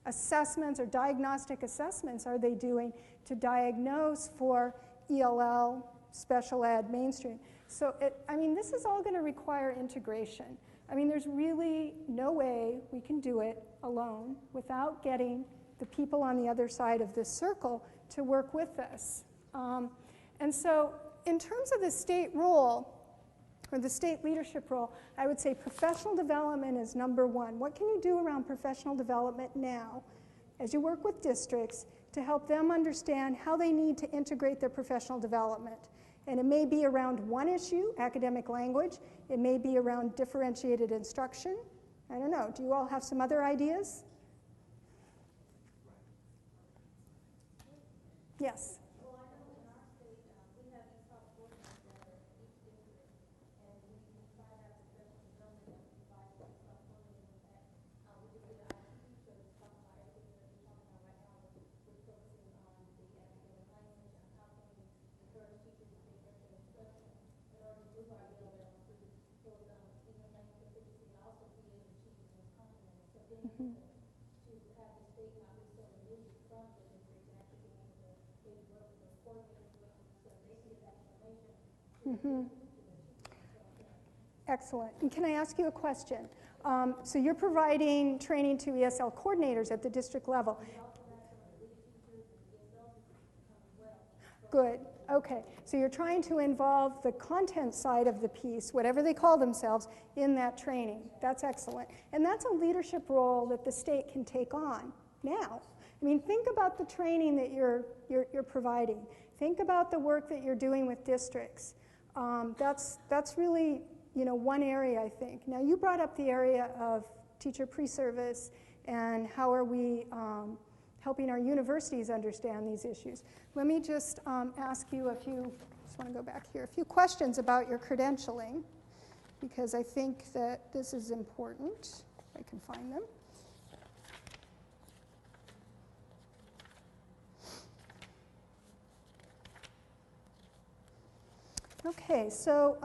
assessments or diagnostic assessments are they doing to diagnose for ELL, special ed, mainstream? So, this is all going to require integration. There's really no way we can do it alone without getting the people on the other side of this circle to work with us. And so, in terms of the state role, or the state leadership role, I would say professional development is number one. What can you do around professional development now as you work with districts to help them understand how they need to integrate their professional development? And it may be around one issue, academic language. It may be around differentiated instruction. I don't know. Do you all have some other ideas? Yes. Excellent. And can I ask you a question? So you're providing training to ESL coordinators at the district level. Good. Okay. So you're trying to involve the content side of the piece, whatever they call themselves, in that training. That's excellent. And that's a leadership role that the state can take on now. Think about the training that you're providing. Think about the work that you're doing with districts. That's really, one area, I think. Now, you brought up the area of teacher pre-service and how are we helping our universities understand these issues. Let me just ask you just want to go back here, a few questions about your credentialing, because I think that this is important. If I can find them. Okay, so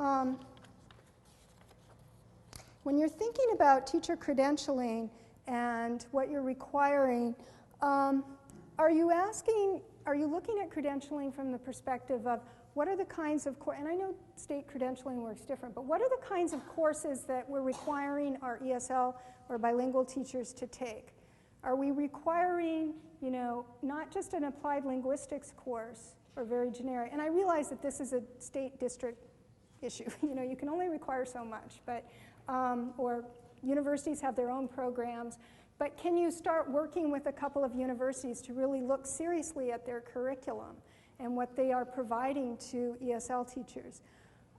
when you're thinking about teacher credentialing and what you're requiring, are you looking at credentialing from the perspective of what are the kinds of, and I know state credentialing works different, but what are the kinds of courses that we're requiring our ESL or bilingual teachers to take? Are we requiring, not just an applied linguistics course, or very generic? And I realize that this is a state district issue. You can only require so much, but or universities have their own programs, but can you start working with a couple of universities to really look seriously at their curriculum and what they are providing to ESL teachers?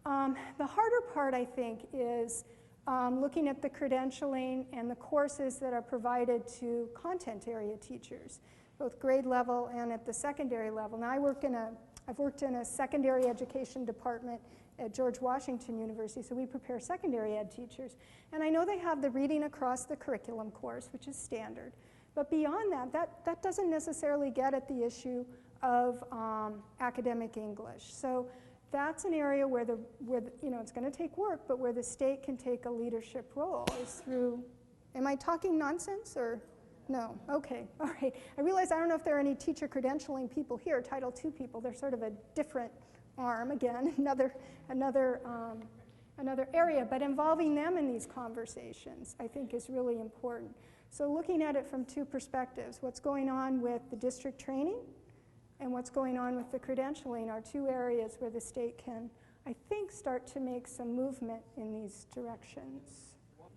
The harder part, I think, is looking at the credentialing and the courses that are provided to content area teachers, both grade level and at the secondary level. Now, I've worked in a secondary education department at George Washington University, so we prepare secondary ed teachers. And I know they have the reading across the curriculum course, which is standard. But beyond that doesn't necessarily get at the issue of academic English. So that's an area where it's going to take work, but where the state can take a leadership role is through, am I talking nonsense or no? Okay, all right. I realize I don't know if there are any teacher credentialing people here, Title II people. They're sort of a different arm, again, another area, but involving them in these conversations, I think, is really important. So looking at it from two perspectives, what's going on with the district training and what's going on with the credentialing are two areas where the state can, I think, start to make some movement in these directions.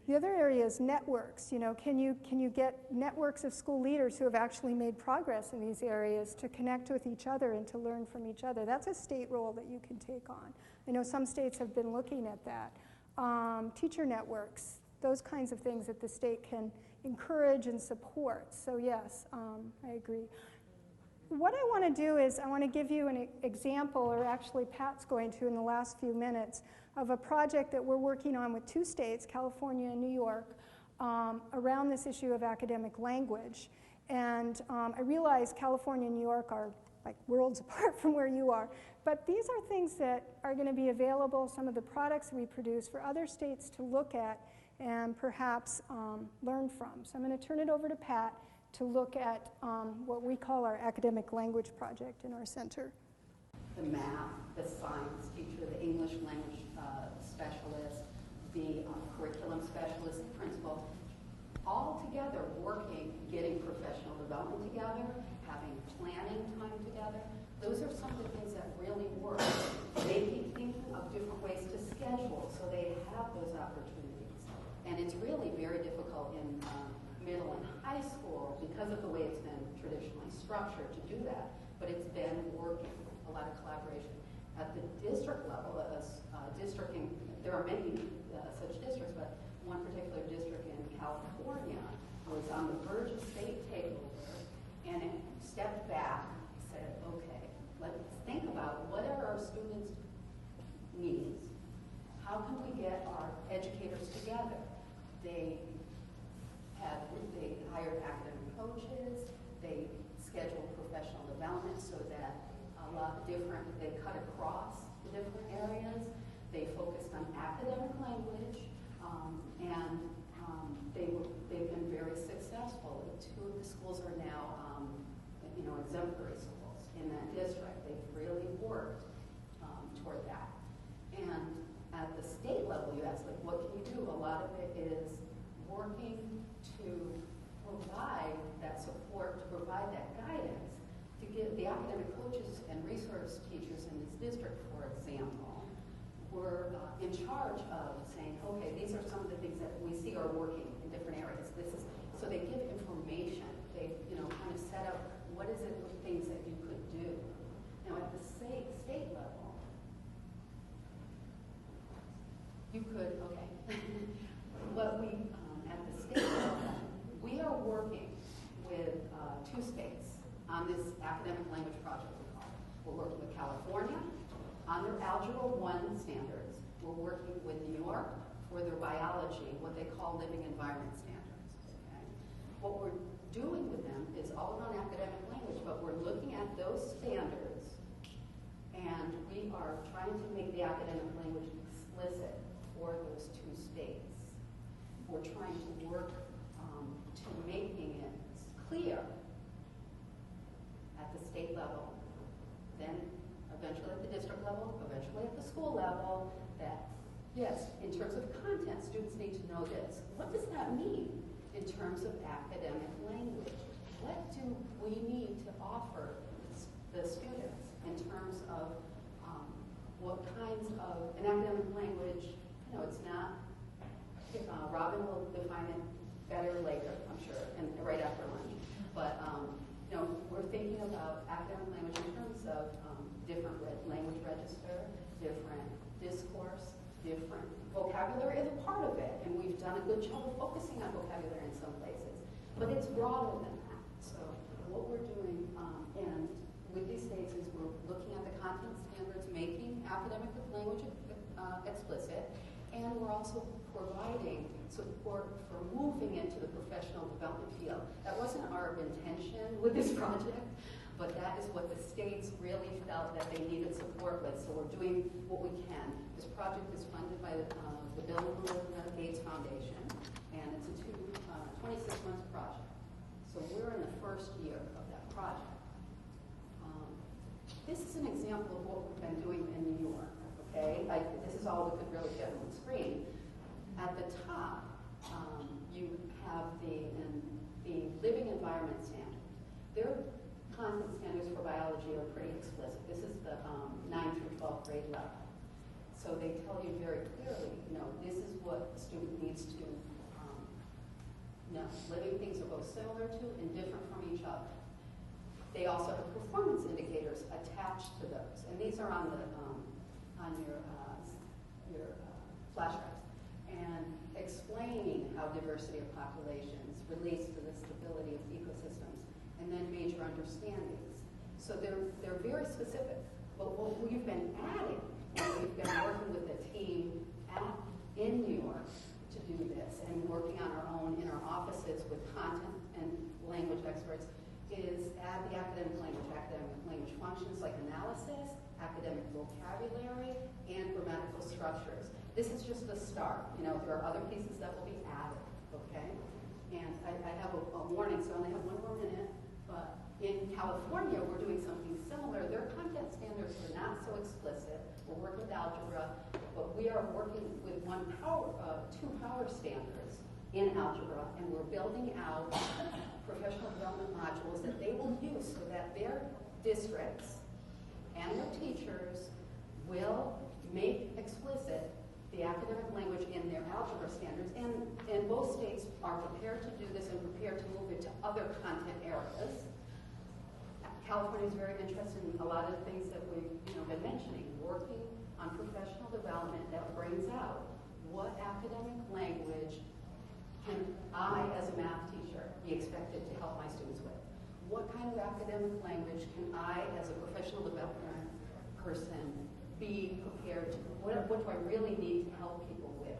The other area is networks. Can you get networks of school leaders who have actually made progress in these areas to connect with each other and to learn from each other? That's a state role that you can take on. I know some states have been looking at that. Teacher networks, those kinds of things that the state can encourage and support. So yes, I agree. What I want to do is I want to give you an example, or actually Pat's going to in the last few minutes, of a project that we're working on with two states, California and New York, around this issue of academic language. And I realize California and New York are like worlds apart from where you are, but these are things that are going to be available, some of the products we produce, for other states to look at and perhaps learn from. So I'm going to turn it over to Pat to look at what we call our academic language project in our center. The math, the science teacher, the English language specialist, the curriculum specialist, the principal, all together working, getting professional development together, having planning time together. Those are some of the things that really work. Thinking of different ways to schedule so they have those opportunities. And it's really very difficult in middle and high school because of the way it's been traditionally structured to do that, but it's been working, a lot of collaboration. At the district level, there are many such districts, but one particular district in California was on the verge of state takeover, and it stepped back and said, okay, let's think about what are our students' needs? How can we get our educators together? They hired academic coaches, they scheduled professional development so that they cut across the different areas. They focused on academic language, and they've been very successful. Two of the schools are now, exemplary schools in that district. They've really worked toward that. And at the state level, you ask, like, what can you do? A lot of it is working to provide that support, to provide that guidance, to give the academic coaches and resource teachers in this district, for example, were in charge of saying, okay, these are some of the things that we see are working in different areas. So they give information. They, kind of set up what is it, the things that you could do. Now at the state level, you could, okay. What we, at the state level, we are working with two states on this academic language project we call it. We're working with California on their Algebra 1 standards. We're working with New York for their biology, what they call living environment standards. Okay? What we're doing with them is all around academic language, but we're looking at those standards, and we are trying to make the academic language explicit for those two states. We're trying to work to making it clear at the state level, then eventually at the district level, eventually at the school level, that yes, in terms of content, students need to know this. What does that mean in terms of academic language? What do we need to offer the students in terms of what kinds of an academic language, it's not Robin will define it better later, I'm sure, and right after lunch. But we're thinking about academic language in terms of different language register, different discourse, different vocabulary is a part of it, and we've done a good job of focusing on vocabulary in some places. But it's broader than that. So what we're doing, and with these states, is we're looking at the content standards, making academic language explicit, and we're also providing support for moving into the professional development field. That wasn't our intention with this project, but that is what the states really felt that they needed support with, so we're doing what we can. This project is funded by the Bill and Melinda Gates Foundation, and it's a 26-month project. So we're in the first year of that project. This is an example of what we've been doing in New York, okay? This is all we could really get on the screen. At the top, you have the living environment standard. Their content standards for biology are pretty explicit. This is the 9th through 12th grade level. So they tell you very clearly, this is what the student needs to know. Living things are both similar to and different from each other. They also have performance indicators attached to those, and these are on your flashcards, and explaining how diversity of populations relates to the stability of ecosystems, and then major understandings. So they're very specific. But what we've been adding, we've been working with a team in New York to do this, and working on our own in our offices with content and language experts, is add the academic language functions like analysis, academic vocabulary, and grammatical structures. This is just the start. There are other pieces that will be added, okay? And I have a warning, so I only have one more minute, but in California, we're doing something similar. Their content standards are not so explicit. We're working with algebra, but we are working with two power standards in algebra, and we're building out professional development modules that they will use so that their districts and their teachers will make explicit the academic language in their algebra standards, and both states are prepared to do this and prepared to move it to other content areas. California is very interested in a lot of the things that we've been mentioning, working on professional development that brings out what academic language can I, as a math teacher, be expected to help my students with? What kind of academic language can I, as a professional development person, be prepared to? What do I really need to help people with?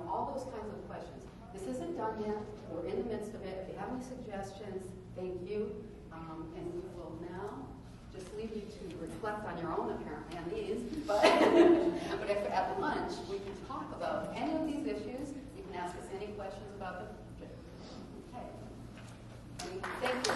All those kinds of questions. This isn't done yet. We're in the midst of it. If you have any suggestions, thank you. And we will now just leave you to reflect on your own, apparently, on these. But if at lunch we can talk about any of these issues, you can ask us any questions about them. Okay. Thank you.